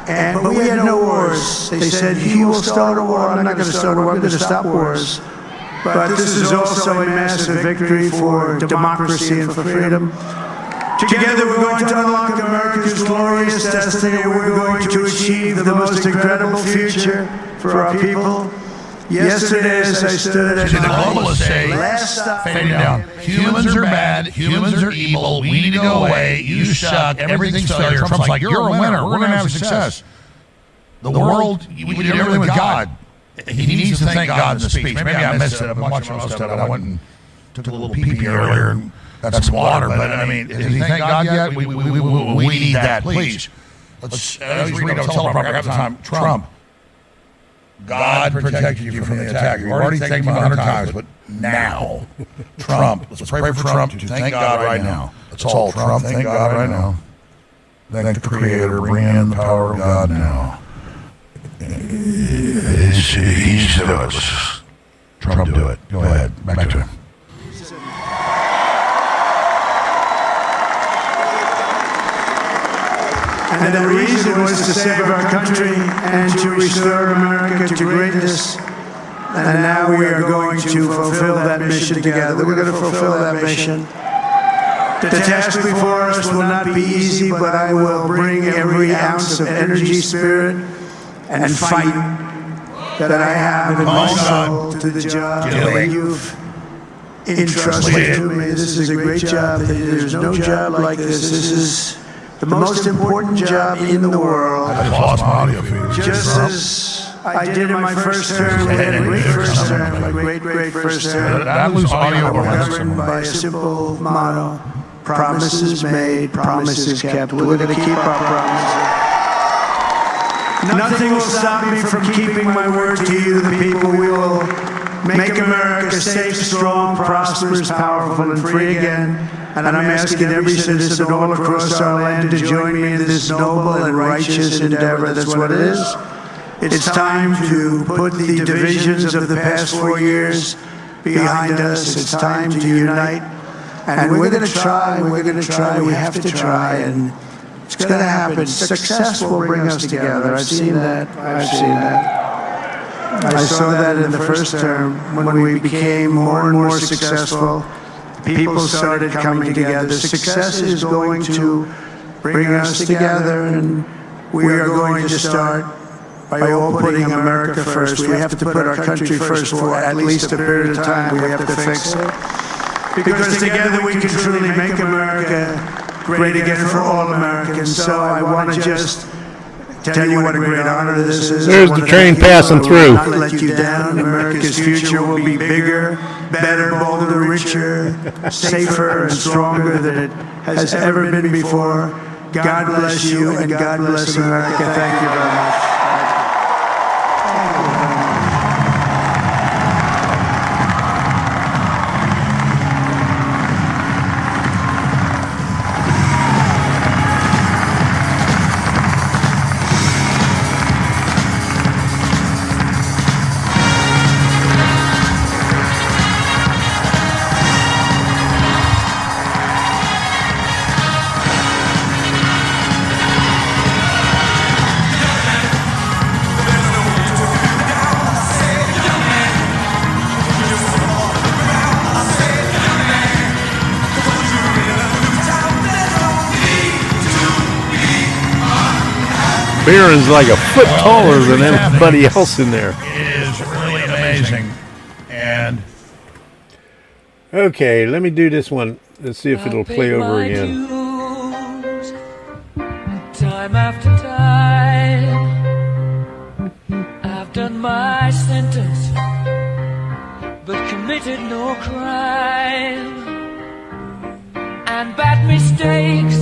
But we had no wars. They said, you will start a war. I'm not going to start a war. I'm going to stop wars. But this is also a massive victory for democracy and for freedom. Together we're going to unlock America's glorious destiny, and we're going to achieve the most incredible future for our people. Yesterday, as I stood at the globalists say, last stop, fading down. Humans are bad. Humans are evil. We need to go away. You suck. Everything's failure. Trump's like, you're a winner. We're going to have success. The world, we did everything with God. He needs to thank God in the speech. Maybe I missed it. I'm watching most of it. I went and took a little pee-pee earlier and got some water. But, I mean, has he thanked God yet? We need that, please. Let's read on teleprompter at the time. Trump. God protected you from the attack. You've already thanked him 100 times, but now, Trump. Let's pray for Trump to thank God right now. That's all, Trump. Thank God right now. Thank the Creator. Bring in the power of God now. He said it was Trump do it. Go ahead. Back to him. And the reason was to save our country and to restore America to greatness. And now we are going to fulfill that mission together. We're going to fulfill that mission. The task before us will not be easy, but I will bring every ounce of energy, spirit, and fight that I have in my soul to the job that you've entrusted to me. This is a great job. There's no job like this. This is the most important job in the world. I just lost my audio feed. Just as I did in my first term, we had a great first term, a great first term. Did I lose audio? We're governed by a simple motto: promises made, promises kept. We're going to keep our promises. Nothing will stop me from keeping my word to you, the people. We will make America safe, strong, prosperous, powerful, and free again. And I'm asking every citizen all across our land to join me in this noble and righteous endeavor. That's what it is. It's time to put the divisions of the past 4 years behind us. It's time to unite. And we're going to try, we have to try, and it's going to happen. Success will bring us together. I've seen that. I saw that in the first term when we became more and more successful. People started coming together. Success is going to bring us together, and we are going to start by all putting America first. We have to put our country first for at least a period of time. We have to fix it. Because together we can truly make America great again for all Americans. So I want to just tell you what a great honor this is. There's the train passing through. I will not let you down. America's future will be bigger, better, bolder, richer, safer, and stronger than it has ever been before. God bless you, and God bless America. Thank you very much. Baron's like a foot taller than everybody else in there. It is really amazing. And okay, let me do this one. Let's see if it'll play over again. Time after time, I've done my sentence, but committed no crime. And bad mistakes,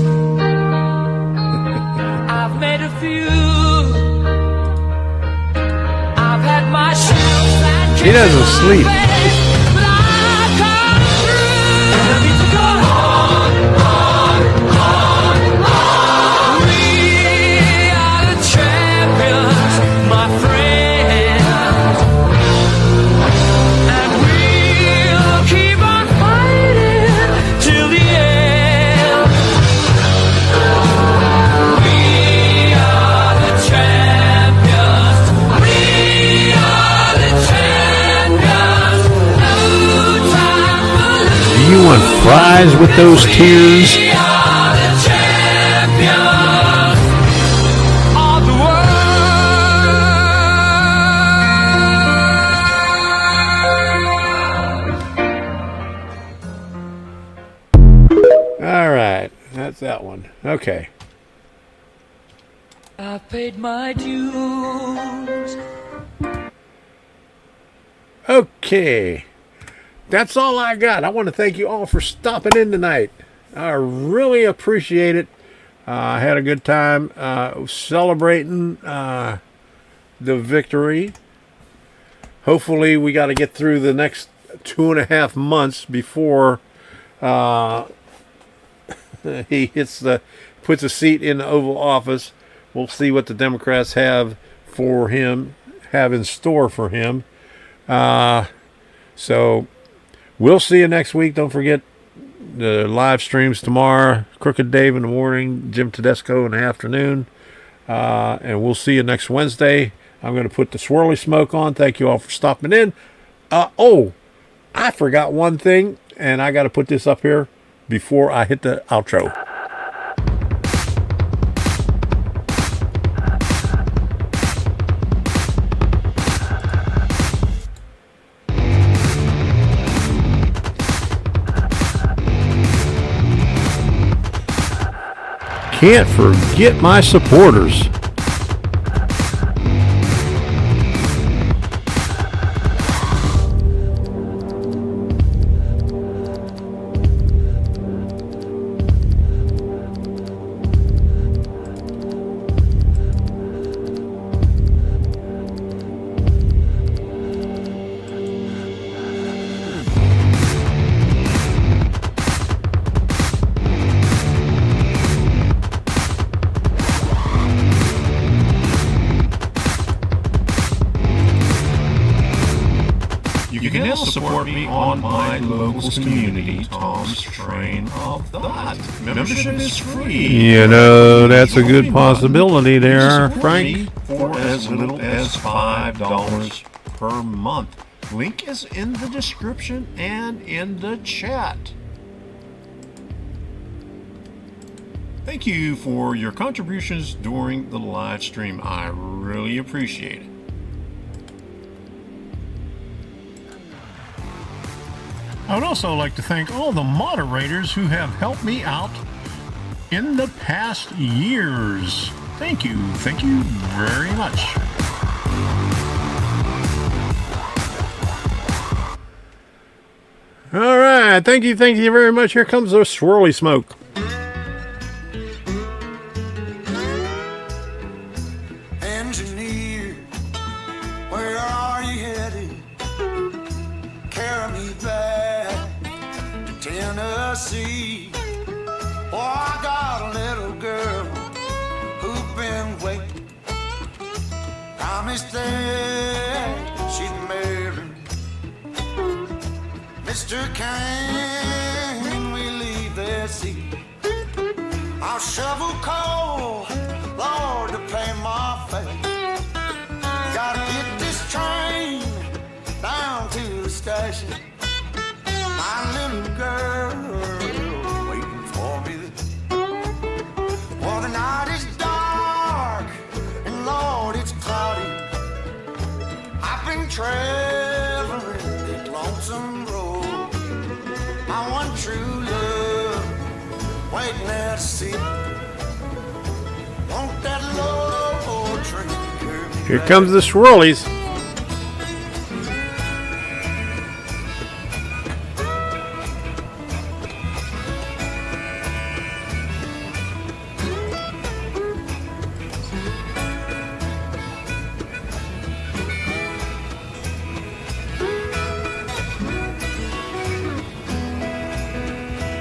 I've made a few. I've had my share. He doesn't sleep. You want fries with those tears? that one. Okay. I've paid my dues. Okay. That's all I got. I want to thank you all for stopping in tonight. I really appreciate it. I had a good time celebrating the victory. Hopefully we got to get through the next 2.5 months before he puts a seat in the Oval Office. We'll see what the Democrats have in store for him. So we'll see you next week. Don't forget the live streams tomorrow. Crooked Dave in the morning, Jim Tedesco in the afternoon. And we'll see you next Wednesday. I'm going to put the swirly smoke on. Thank you all for stopping in. I forgot one thing, and I got to put this up here before I hit the outro. Can't forget my supporters. You can now support me on my locals community, Tom's Train of Thought. Membership is free. You know, that's a good possibility there, Frank. For as little as $5 per month. Link is in the description and in the chat. Thank you for your contributions during the live stream. I really appreciate it. I would also like to thank all the moderators who have helped me out in the past years. Thank you very much. All right, thank you very much. Here comes the swirly smoke. Engineer, where are you headed? Carry me back to Tennessee. Oh, I got a little girl who's been waiting. Promised that she'd marry me. Mr. Can we leave that seat? I'll shovel coal, Lord, to pay my fare. Gotta get this train down to the station. My little girl waiting for me there. Well, the night is dark and Lord, it's cloudy. I've been traveling that lonesome road. My one true love waiting there to see. Want that low train to carry me Here back. comes the swirlies.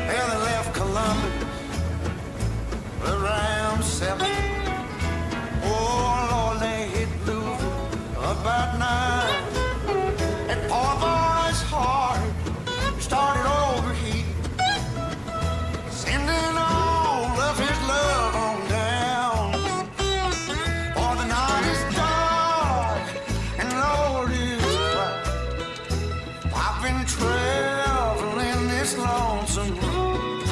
Well, they left Columbus around 7. Oh, Lord, they hit Louisville about 9. And poor boy's heart started overheating, sending all of his love on down. For the night is dark and Lord is bright. I've been traveling this lonesome road.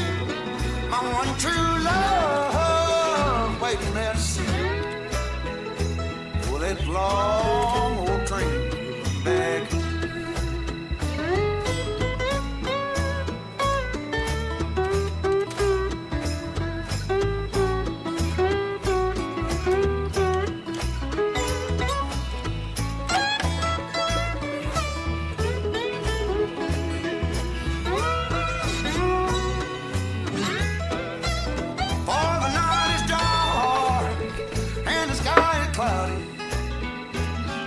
My one true love waiting there to see. Will that long old train back? cloudy,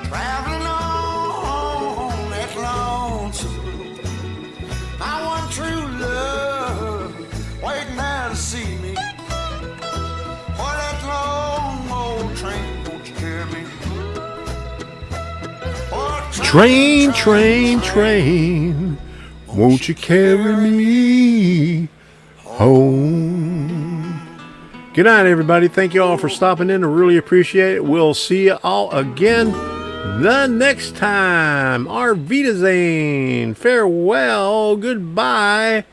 traveling on that lonesome road. My one true love waiting there to see me. For that long old train, won't you carry me? Oh, Train, train, train, won't you carry me home? Good night, everybody. Thank you all for stopping in. I really appreciate it. We'll see you all again the next time. Auf Wiedersehen. Farewell. Goodbye.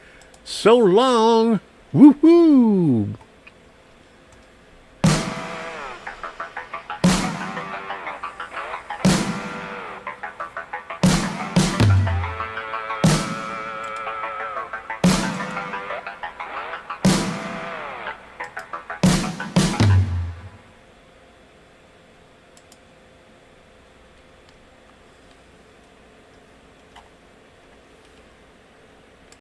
So long. Woohoo.